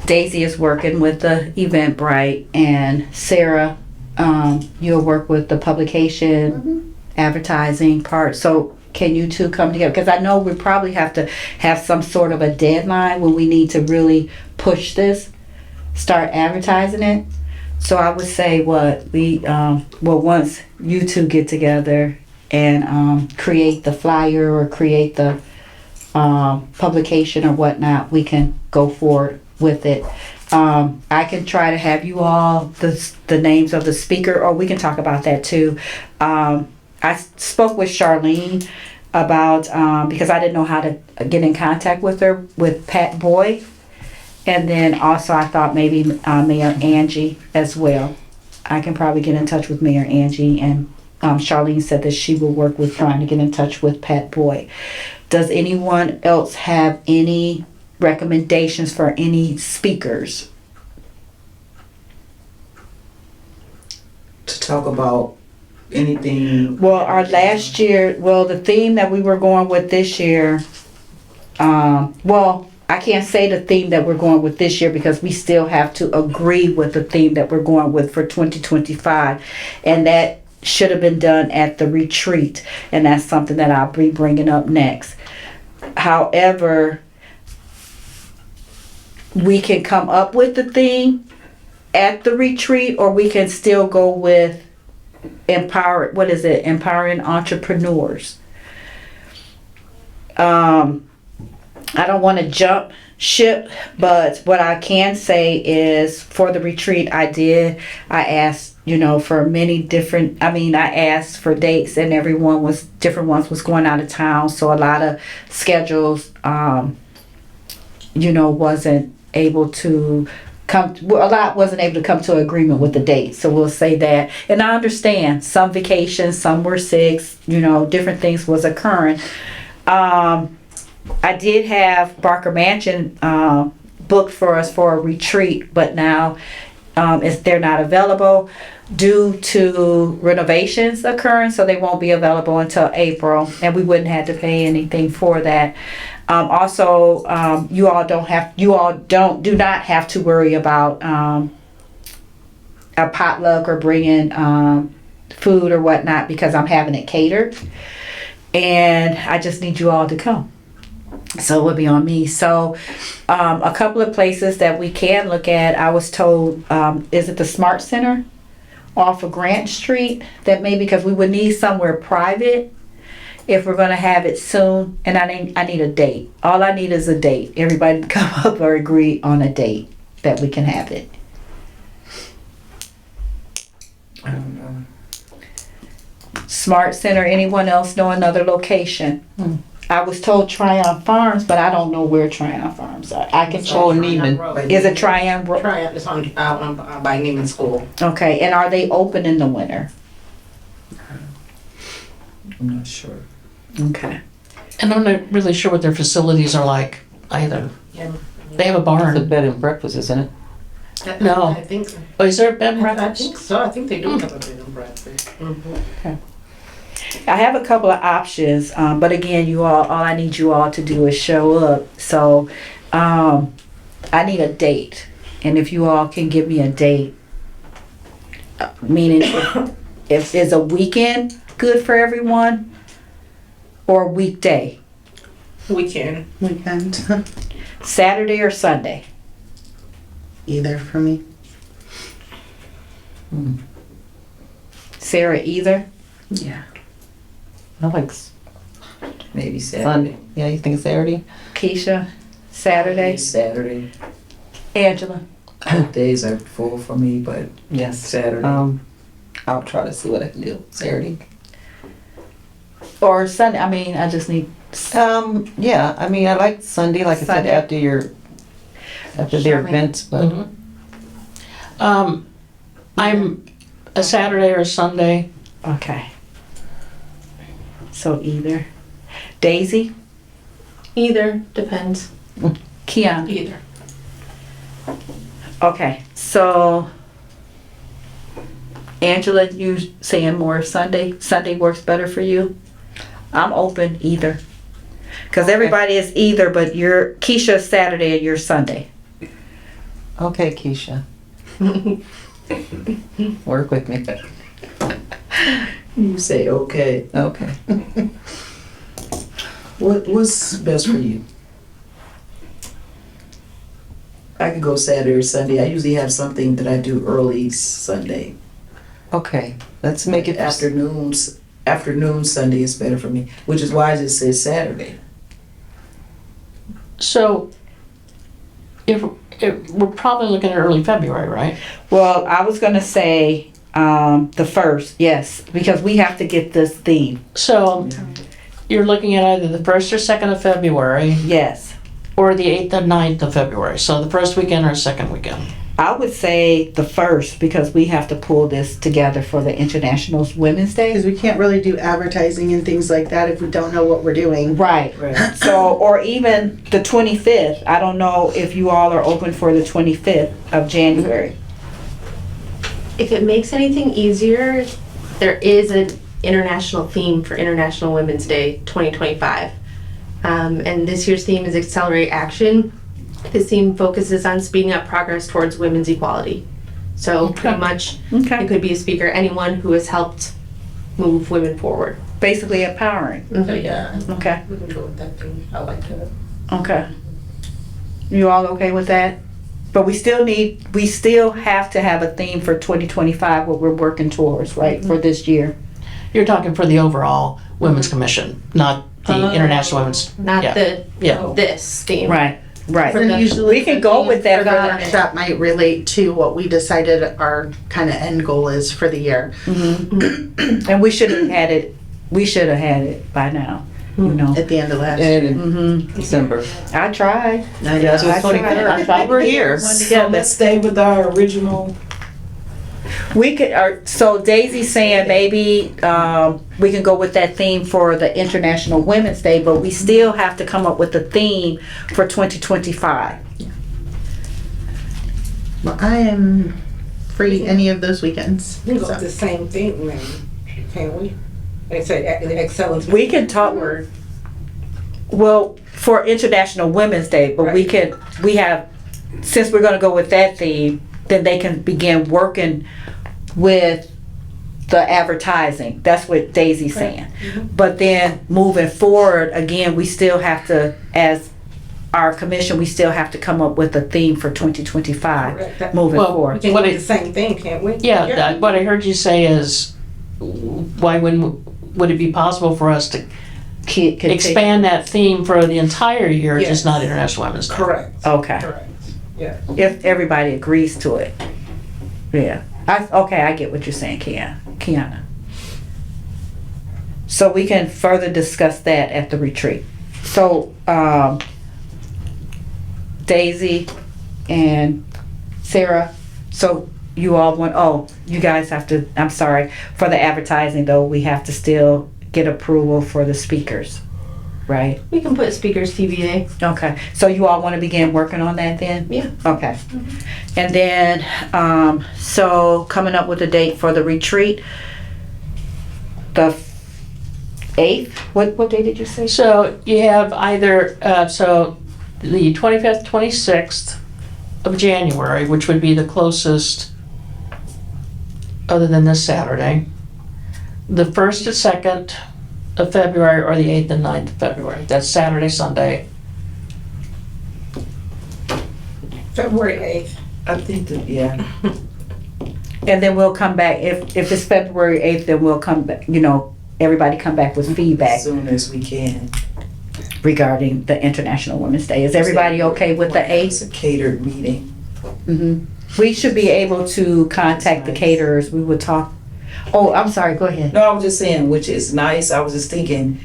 Daisy is working with the Eventbrite, and Sarah, you'll work with the publication, advertising part. So can you two come together? Because I know we probably have to have some sort of a deadline when we need to really push this, start advertising it. So I would say once you two get together and create the flyer or create the publication or whatnot, we can go forward with it. I can try to have you all the names of the speaker, or we can talk about that too. I spoke with Charlene about because I didn't know how to get in contact with her with Pat Boyd. And then also I thought maybe Mayor Angie as well. I can probably get in touch with Mayor Angie, and Charlene said that she will work with trying to get in touch with Pat Boyd. Does anyone else have any recommendations for any speakers? To talk about anything. Well, the theme that we were going with this year, I can't say the theme that we're going with this year because we still have to agree with the theme that we're going with for 2025. And that should have been done at the retreat. And that's something that I'll be bringing up next. However, we can come up with the theme at the retreat, or we can still go with empowering entrepreneurs. I don't want to jump ship, but what I can say is for the retreat I asked, for many different, I asked for dates, and different ones was going out of town. So a lot of schedules, wasn't able to wasn't able to come to an agreement with the date. So we'll say that. And I understand some vacations, some were sick, different things was occurring. I did have Barker Mansion booked for us for a retreat, but now they're not available due to renovations occurring, so they won't be available until April, and we wouldn't have to pay anything for that. Also, you all do not have to worry about a potluck or bringing food or whatnot, because I'm having it catered, and I just need you all to come. So it would be on me. So a couple of places that we can look at, I was told, is it the Smart Center off of Grant Street? That maybe, because we would need somewhere private if we're going to have it soon. And I need a date. All I need is a date. Everybody come up or agree on a date that we can have it. I don't know. Smart Center. Anyone else know another location? I was told Tryon Farms, but I don't know where Tryon Farms are. I can check. Neiman. Is it Tryon? Tryon is out by Neiman School. Okay, and are they open in the winter? I'm not sure. Okay. And I'm not really sure what their facilities are like either. Yeah. They have a It's a barn. bed and breakfast, isn't it? No. I think so. Oh, is there a bed and I breakfast? think so. I think they do have a bed and breakfast. I have a couple of options, but again, all I need you all to do is show up. So I need a date, and if you all can give me a date, meaning if there's a weekend good for everyone, or weekday, Weekend. Weekend. Saturday or Sunday. Either for me. Sarah, either. Yeah. I like Maybe Saturday. Sunday. Yeah, you think Saturday? Keisha, Saturday. Saturday. Angela. Both days are full for me, but Yes. Saturday. I'll try to see what I can do Saturday. Or Sunday. I mean, I just need. Yeah, I mean, I like Sunday, like I said, Sunday. after their Charmaine. events, but I'm a Saturday or a Sunday. Okay. So either. Daisy, Either, depends. Kiana. Either. Okay, so Angela, you saying more Sunday? Sunday works better for you? I'm open either. Cause everybody is either, but you're Keisha's Saturday and you're Sunday. okay, Keisha. Work with me. You say okay. Okay. What's best for you? I could go Saturday or Sunday. I usually have something that I do early Sunday. Okay, let's make it Afternoons. Afternoon Sunday is better for me, which is why I just said Saturday. So if we're probably looking at early February, right? Well, I was gonna say, the first, yes, because we have to get this theme, So you're looking at either the 1st or 2nd of February yes. or the 8th and 9th of February. So the first weekend or second weekend. I would say the first because we have to pull this together for the International Women's Day. Because we can't really do advertising and things like that if we don't know what we're doing. Right. Right. So, or even the 25th. I don't know if you all are open for the 25th of January. If it makes anything easier, there is an international theme for International Women's Day 2025. And this year's theme is Accelerate Action. This theme focuses on speeding up progress towards women's equality. So pretty much, Okay. it could be a speaker, anyone who has helped move women forward. Basically empowering. Yeah. Okay. We can go with that thing. I like that. Okay. You all okay with that? But we still have to have a theme for 2025, what we're working towards, right, for this year. You're talking for the overall Women's Commission, not the International Women's. Not Yeah. Yeah. this theme. Right, right. And usually We can go with that for the that might relate to what we decided our kind of end goal is for the year. And we should have had it by now, you know. At the end of last year. in Mm-hmm. December. I tried. Yeah, so it's 23rd. We're here. So let's stay with our original. We could, so Daisy's saying maybe we can go with that theme for the International Women's Day, but we still have to come up with a theme for 2025. Well, I am free any of those weekends. We can go so. with the same thing, then, can't we? They say excellence. We can talk, well, for International Women's Day, but we have, since we're gonna go with that theme, then they can begin working with the advertising. That's what Daisy's saying. But then moving forward, again, we still have to, as our commission, we still have to come up with a theme for 2025, Correct. moving Well, We forward. can What do it- the same thing, can't we? Yeah, what I heard you say is, why would it be possible for us to expand that theme for the entire year, Yes. just not International Women's Day? Correct. Okay, Correct. Yeah. if everybody agrees to it. Yeah, I get what you're saying, Kiana. So we can further discuss that at the retreat. So, Daisy and Sarah, so you all want, you guys have to, I'm sorry, for the advertising though, we have to still get approval for the speakers, right? We can put speakers TBA. Okay, so you all want to begin working on that then? Yeah. Okay. And then, so coming up with a date for the retreat, the 8th, what day did you say? So you have either, so the 25th, 26th of January, which would be the closest other than this Saturday. The 1st and 2nd of February or the 8th and 9th of February. That's Saturday, Sunday. February 8th. I think that, yeah. And then we'll come back, if it's February 8th, then we'll come back, everybody come back with As feedback soon as we can. regarding the International Women's Day. Is everybody okay with the 8th? It's a catered meeting. Mm-hmm. We should be able to contact the caterers. We would talk. Oh, I'm sorry. Go ahead. No, I was just saying, which is nice. I was just thinking,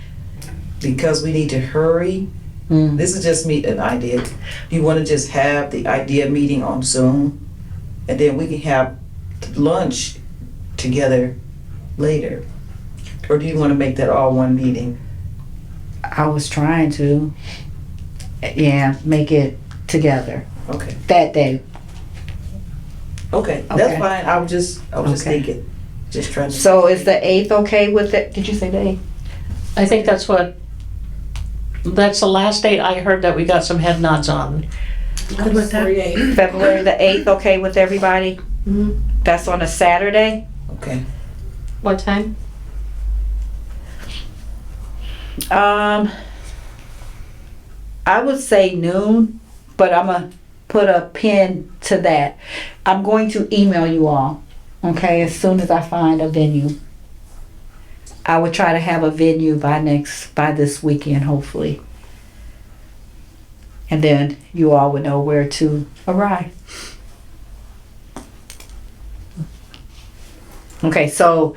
because we need to hurry. This is just me, an idea. You want to just have the idea meeting on Zoom, and then we can have lunch together later? Or do you want to make that all one meeting? I was trying to, yeah, make it together Okay, that day. okay, Okay. that's fine. I was just Okay. thinking, just trying to. So is the 8th okay with it? Did you say the 8th? I think that's the last date I heard that we got some head nods on. Good with that? February the 8th okay with everybody? Mhm. That's on a Saturday? Okay, What time? I would say noon, but I'm gonna put a pin to that. I'm going to email you all, okay, as soon as I find a venue. I would try to have a venue by this weekend, hopefully. And then you all would know where to arrive. Okay, so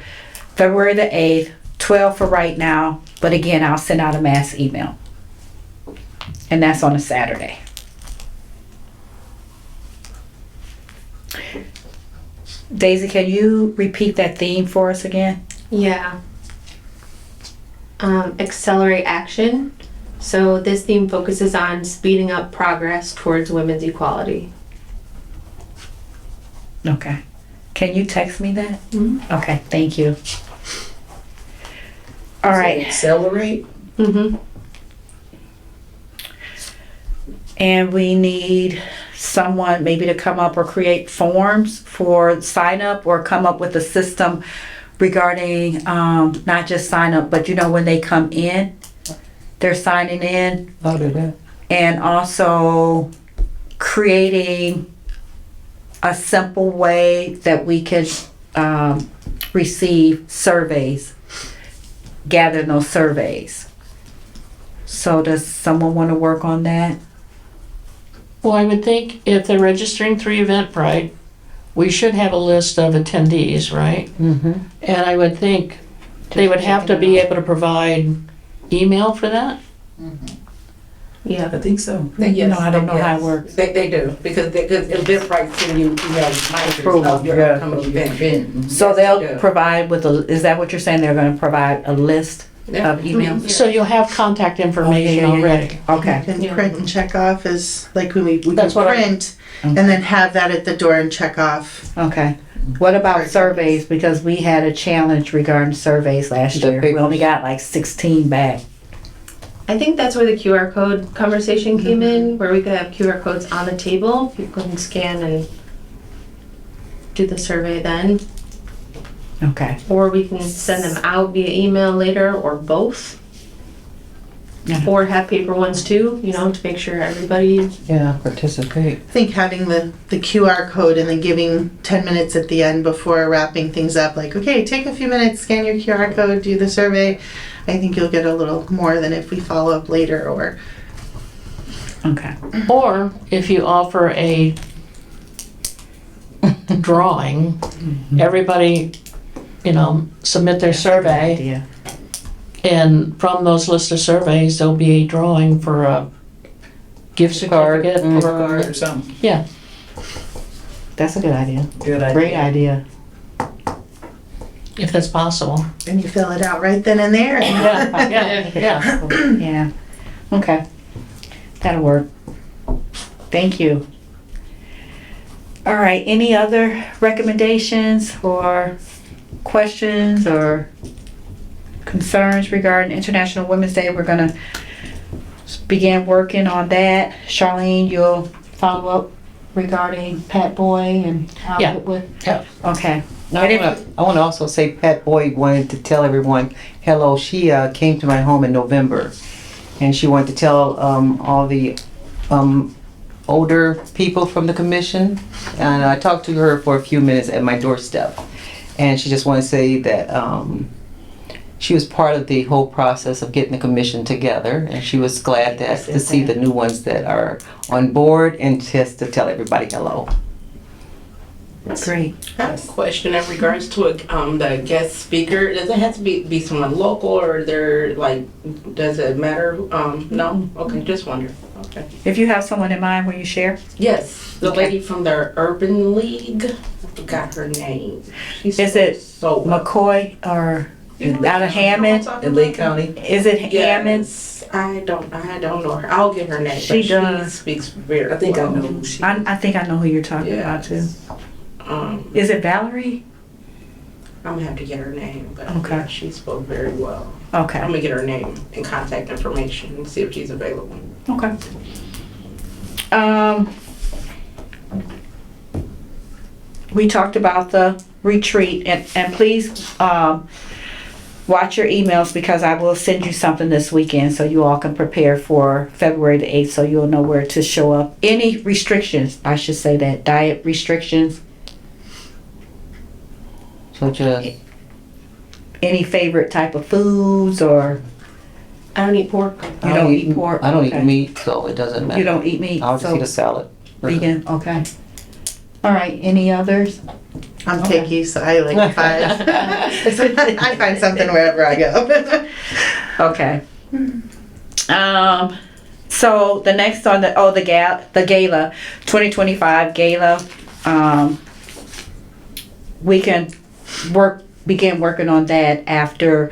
February the 8th, 12 for right now, but again, I'll send out a mass email. And that's on a Saturday. Daisy, can you repeat that theme for us again? Yeah. Accelerate action. So this theme focuses on speeding up progress towards women's equality. Okay. Can you text me that? Okay, thank you. All So right. accelerate. Mm-hmm. And we need someone maybe to come up or create forms for sign up or come up with a system regarding not just sign up, but when they come in, they're signing in, I'll do that. and also creating a simple way that we could receive surveys, gather those surveys. So does someone want to work on that? Well, I would think if they're registering through Eventbrite, we should have a list of attendees, right? Mm-hmm. And I would think they would have to be able to provide email for that. Yeah. I think so. No, I don't know how it works. They do, because Eventbrite send you reminders of your Yeah. upcoming event. So Yes, they'll they do. provide is that what you're saying? They're going to provide a list Yeah. of emails? So you'll have contact information Oh, yeah. already. Okay. And Yeah. print and check off is like when we can That's what I- print and then have that at the door and check off. Okay. What about surveys? Because we had a challenge regarding surveys last The year. We papers. only got like 16 back. I think that's where the QR code conversation came in, where we could have QR codes on the table. People can scan and do the survey then. Okay. Or we can send them out via email later, or both. Yeah. Or have paper ones too, to make sure everybody. Yeah, participate. I think having the QR code and then giving 10 minutes at the end before wrapping things up, like, okay, take a few minutes, scan your QR code, do the survey. I think you'll get a little more than if we follow up later or. Okay. Or if you offer a drawing, everybody, submit their survey, Idea. and from those list of surveys, there'll be a drawing for a gift Card. certificate Card or, or something. yeah. That's a good idea. Good idea. Great idea. If that's possible. And you fill it out right then and there. Yeah, yeah, yeah. Yeah. Okay. That'll work. Thank you. All right. Any other recommendations or questions or concerns regarding International Women's Day? We're going to begin working on that. Charlene, you'll follow up regarding Pat Boy and how Yeah. it would. Yeah. Okay. I want to also say Pat Boyd wanted to tell everyone hello. She came to my home in November, and she wanted to tell all the older people from the commission. And I talked to her for a few minutes at my doorstep, and she just wanted to say that she was part of the whole process of getting the commission together, and she was glad to see the new ones that are on board and just to tell everybody hello. Great. I have a question in regards to the guest speaker. Does it have to be someone local, or there does it matter? No. Okay, just wondering. Okay. If you have someone in mind, will you share? Yes, the lady from the Urban League. I forgot her name. Is it so well. McCoy or out of Hammond? In Lake County. Is it Hammond? Yes, I don't know her. I'll get her name. She but does. She speaks very. I think well. I know who she. I think I know who you're talking about too. Is it Valerie? I'm gonna have to get her name, but Okay. yeah, she spoke very well. Okay. I'm gonna get her name and contact information and see if she's available. Okay. We talked about the retreat, and please watch your emails because I will send you something this weekend so you all can prepare for February the 8th so you'll know where to show up. Any restrictions, I should say that, diet restrictions, So just, any favorite type of foods or I don't eat pork. you don't eat pork? I don't Okay. eat meat, so it doesn't matter. You don't eat meat? I'll just so eat a salad. vegan, okay. All right, any others? I'm Okay. picky, so I like 5. I find something wherever I go. Okay. So the next on the gala, 2025 gala, we can begin working on that after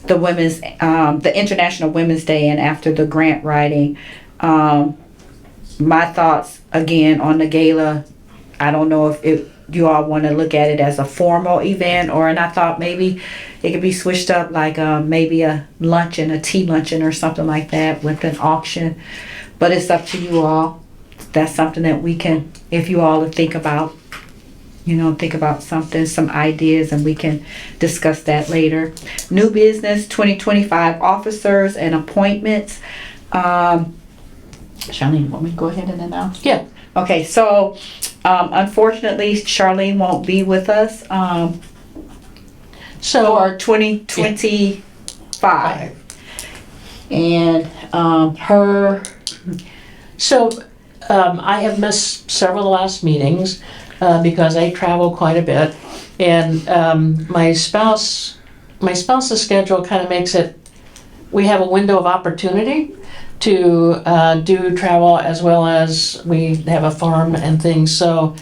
the the International Women's Day and after the grant writing. My thoughts again on the gala, I don't know if you all want to look at it as a formal event, and I thought maybe it could be switched up like maybe a luncheon, a tea luncheon or something like that with an auction. But it's up to you all. That's something that we can, if you all think about, think about something, some ideas, and we can discuss that later. New business 2025 officers and appointments. Charlene, want me to go ahead and announce? Yeah. Okay, so unfortunately, Charlene won't be with us So, for 2025. And her, I have missed several of the last meetings because I travel quite a bit, and my spouse's schedule kind of makes it. We have a window of opportunity to do travel as well as we have a farm and things. So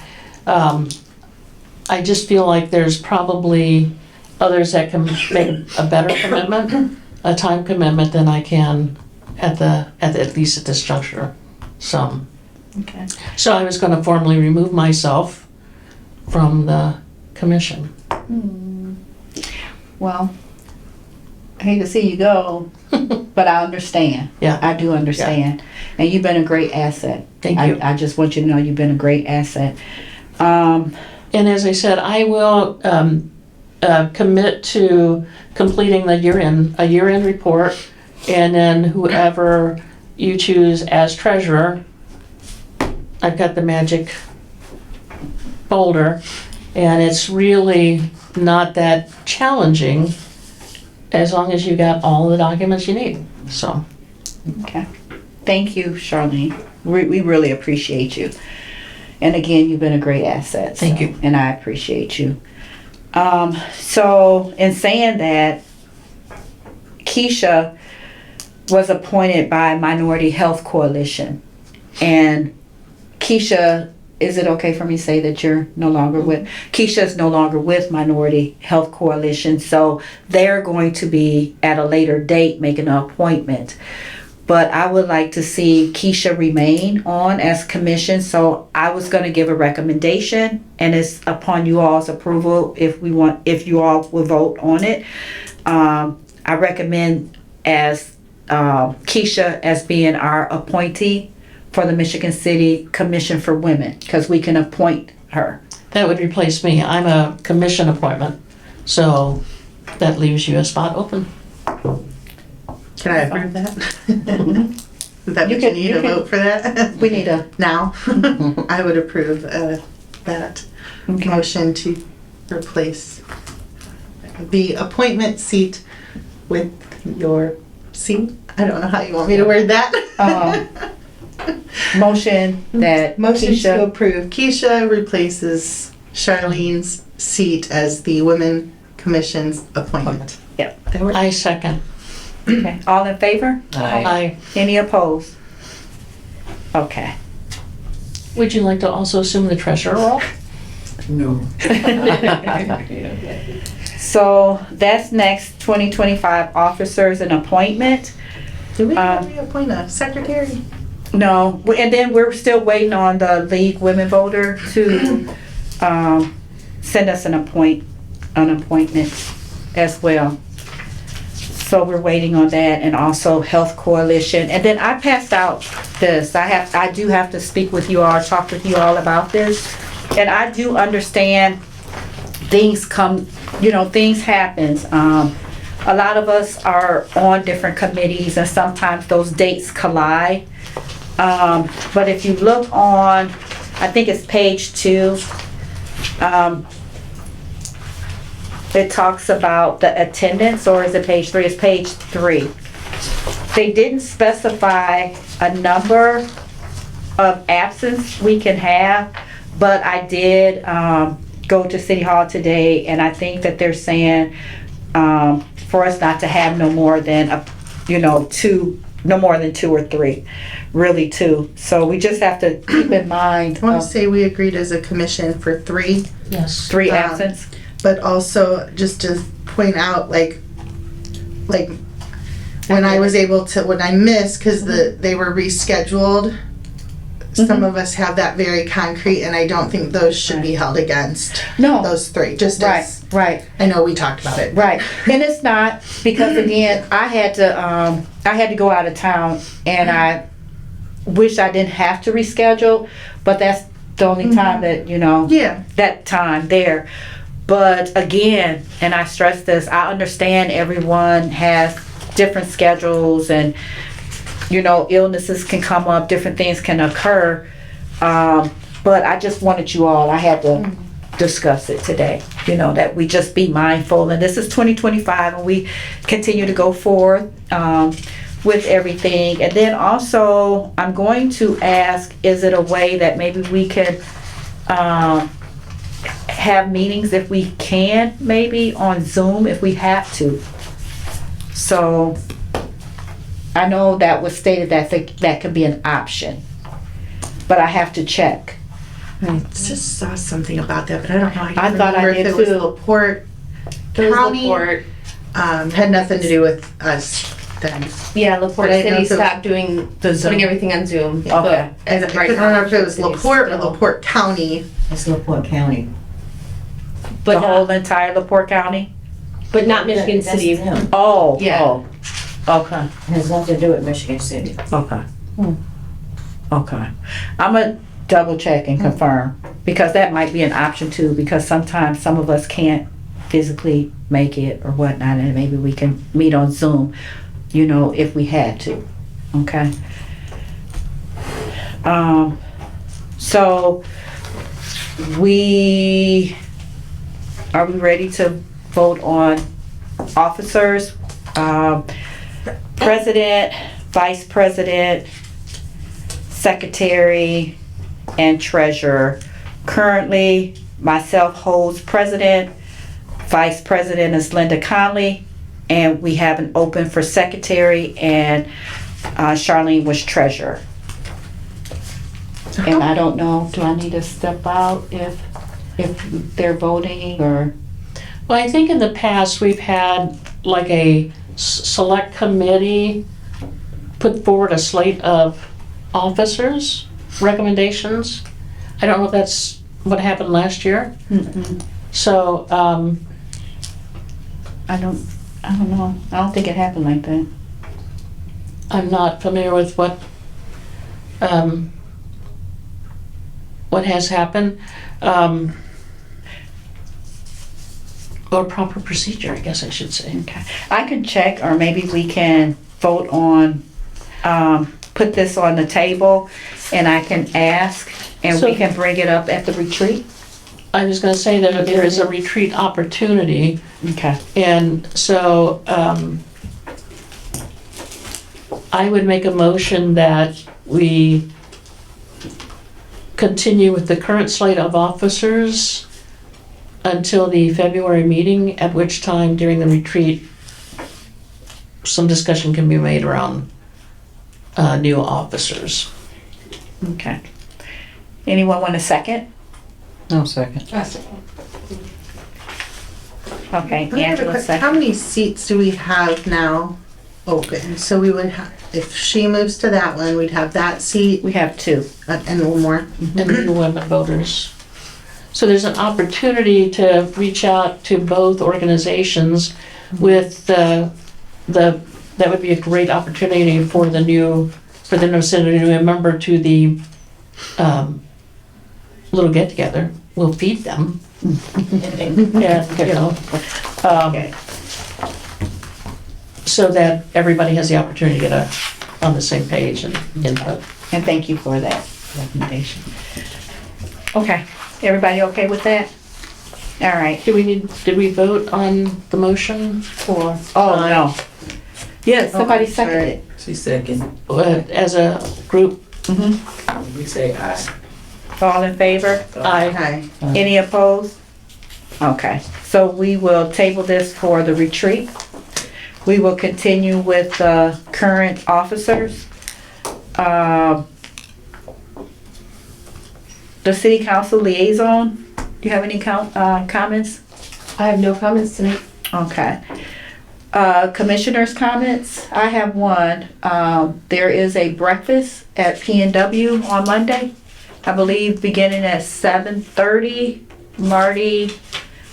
I just feel like there's probably others that can make a better commitment, a time commitment than I can at least at this juncture. So okay. so I was going to formally remove myself from the commission. Well, I hate to see you go, but I understand. Yeah. I do understand. And you've been a great asset. Thank you. I just want you to know you've been a great asset. And as I said, I will commit to completing a year-end report, and then whoever you choose as treasurer, I've got the magic folder, and it's really not that challenging as long as you got all the documents you need. So, Okay. Thank you, Charlene. We really appreciate you. And again, you've been a great asset. Thank so- you. And I appreciate you. So in saying that, Keisha was appointed by Minority Health Coalition. And Keisha, is it okay for me to say that you're no longer with, Keisha's no longer with Minority Health Coalition, so they're going to be at a later date making an appointment. But I would like to see Keisha remain on as commission, so I was going to give a recommendation, and it's upon you all's approval if you all will vote on it. I recommend as Keisha as being our appointee for the Michigan City Commission for Women, because we can appoint her. that would replace me. I'm a commission appointment, so that leaves you a spot open. Can I approve that? Is that You what can- you need you a can- vote for that? We need a, Now, I would approve that motion to replace the appointment seat with your seat. I don't know how you want me to word that. Motion that Motion to Keisha, approve. Keisha replaces Charlene's seat as the Women Commission's appointment. Yep. That work? I second. okay, all in favor? I. Any opposed? Okay. Would you like to also assume the treasurer role? No. So that's next, 2025 officers and appointment. Do we reappoint a secretary? No, and then we're still waiting on the League Women Voter to send us an appointment as well. So we're waiting on that, and also Health Coalition. And then I passed out this. I do have to speak with you all, talk with you all about this. And I do understand things come, things happens. A lot of us are on different committees, and sometimes those dates collide. But if you look on, I think it's page 2, it talks about the attendance, or is it page 3? It's page 3. They didn't specify a number of absence we can have, but I did go to City Hall today, and I think that they're saying for us not to have no more than 2, no more than 2 or 3, really 2. So we just have to keep in mind I want to say we agreed as a commission for 3, Yes. 3 um, absence. but also just to point out, like when I was able to, when I missed, because they were rescheduled, some of us have that very concrete, and I don't think those should be held against No, those 3. Just right, as, right. I know we talked about it. Right, and it's not, because again, I had to go out of town, and I wish I didn't have to reschedule, but that's the only time that, Yeah. that time there. But again, and I stress this, I understand everyone has different schedules, and illnesses can come up, different things can occur. But I just wanted you all, I had to discuss it today, that we just be mindful. And this is 2025, and we continue to go forward with everything. And then also, I'm going to ask, is it a way that maybe we could have meetings, if we can, maybe on Zoom if we have to? So I know that was stated that could be an option, but I have to check. I just saw something about that, but I don't know. I thought I remember did if it was too. LaPorte It was County. LaPorte. Had nothing to do with us then. Yeah, LaPorte But I know City if it was stopped doing, The Zoom. putting everything on Zoom. Okay. But And I as of right couldn't now, remember if it was City's LaPorte or still- LaPorte County. It's LaPorte County. But The not, whole entire LaPorte County? but not Michigan That's City. them. Oh, Yeah. oh, okay, It has nothing to do with Michigan City. okay. Okay. I'm gonna double check and confirm, because that might be an option too, because sometimes some of us can't physically make it or whatnot, and maybe we can meet on Zoom, if we had to, okay? So are we ready to vote on officers? President, vice president, secretary, and treasurer. Currently, myself holds president, vice president is Linda Conley, and we have an open for secretary, and Charlene was treasurer. And I don't know, do I need to step out if they're voting, or? Well, I think in the past, we've had like a select committee put forward a slate of officers, recommendations. I don't know if that's what happened last year. So, I don't know. I don't think it happened like that. I'm not familiar with what has happened. Or proper procedure, I guess I should say. Okay. I can check, or maybe we can vote on, put this on the table, and I can ask, and we So- can bring it up at the retreat. I was gonna say that there is a retreat opportunity, Okay. and so, I would make a motion that we continue with the current slate of officers until the February meeting, at which time during the retreat, some discussion can be made around new officers. Okay. Anyone want a second? No second. Okay, I have a Angela question. second. How many seats do we have now open? So we would have, if she moves to that one, we'd have that seat We have 2. and one more. And new women voters. So there's an opportunity to reach out to both organizations with that would be a great opportunity for them to send a new member to the little get together. We'll feed them. And, you know, Okay. so that everybody has the opportunity to get on the same page and input. And thank you for that recommendation. Okay, everybody okay with that? All right. Did we vote on the motion for? Oh, no. Yeah, somebody seconded it. She second. As a group? We say aye. All in favor? Aye. Hi. Any opposed? Okay, so we will table this for the retreat. We will continue with the current officers. The city council liaison, do you have any comments? I have no comments tonight. Okay. Commissioners' comments, I have one. There is a breakfast at P&W on Monday, I believe beginning at 7:30. Marty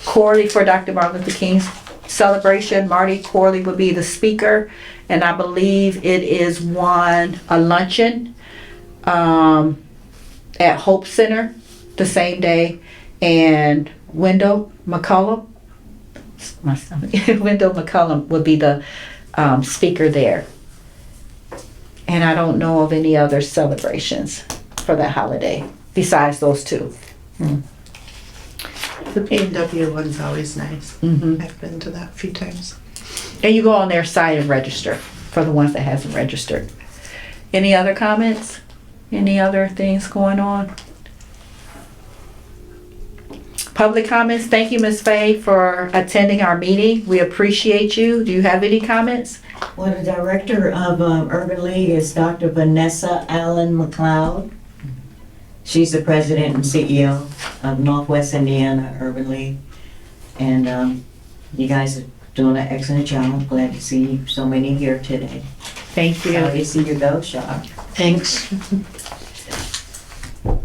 Corley for Dr. Martin Luther King's celebration. Marty Corley will be the speaker, and I believe it is a luncheon at Hope Center the same day, and Wendell McCullum will be the speaker there. And I don't know of any other celebrations for that holiday besides those 2. The P&W one's always nice. Mm-hmm. I've been to that a few times. And you go on their site and register for the ones that hasn't registered. Any other comments? Any other things going on? Public comments. Thank you, Ms. Fay, for attending our meeting. We appreciate you. Do you have any comments? Well, the director of Urban League is Dr. Vanessa Allen McLeod. She's the president and CEO of Northwest Indiana Urban League. And you guys are doing an excellent job. Glad to see so many here today. Thank you. Sorry to see you go, Shaw. Thanks.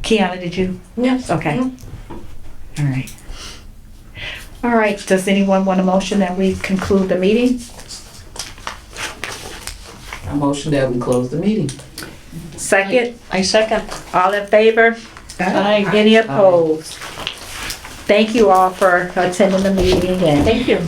Kiana, did you? Yes. Okay. All right. All right. Does anyone want a motion that we conclude the meeting? I motion that we close the meeting. Second? I second. All in favor? Aye. Any opposed? Thank you all for attending the meeting and Thank you.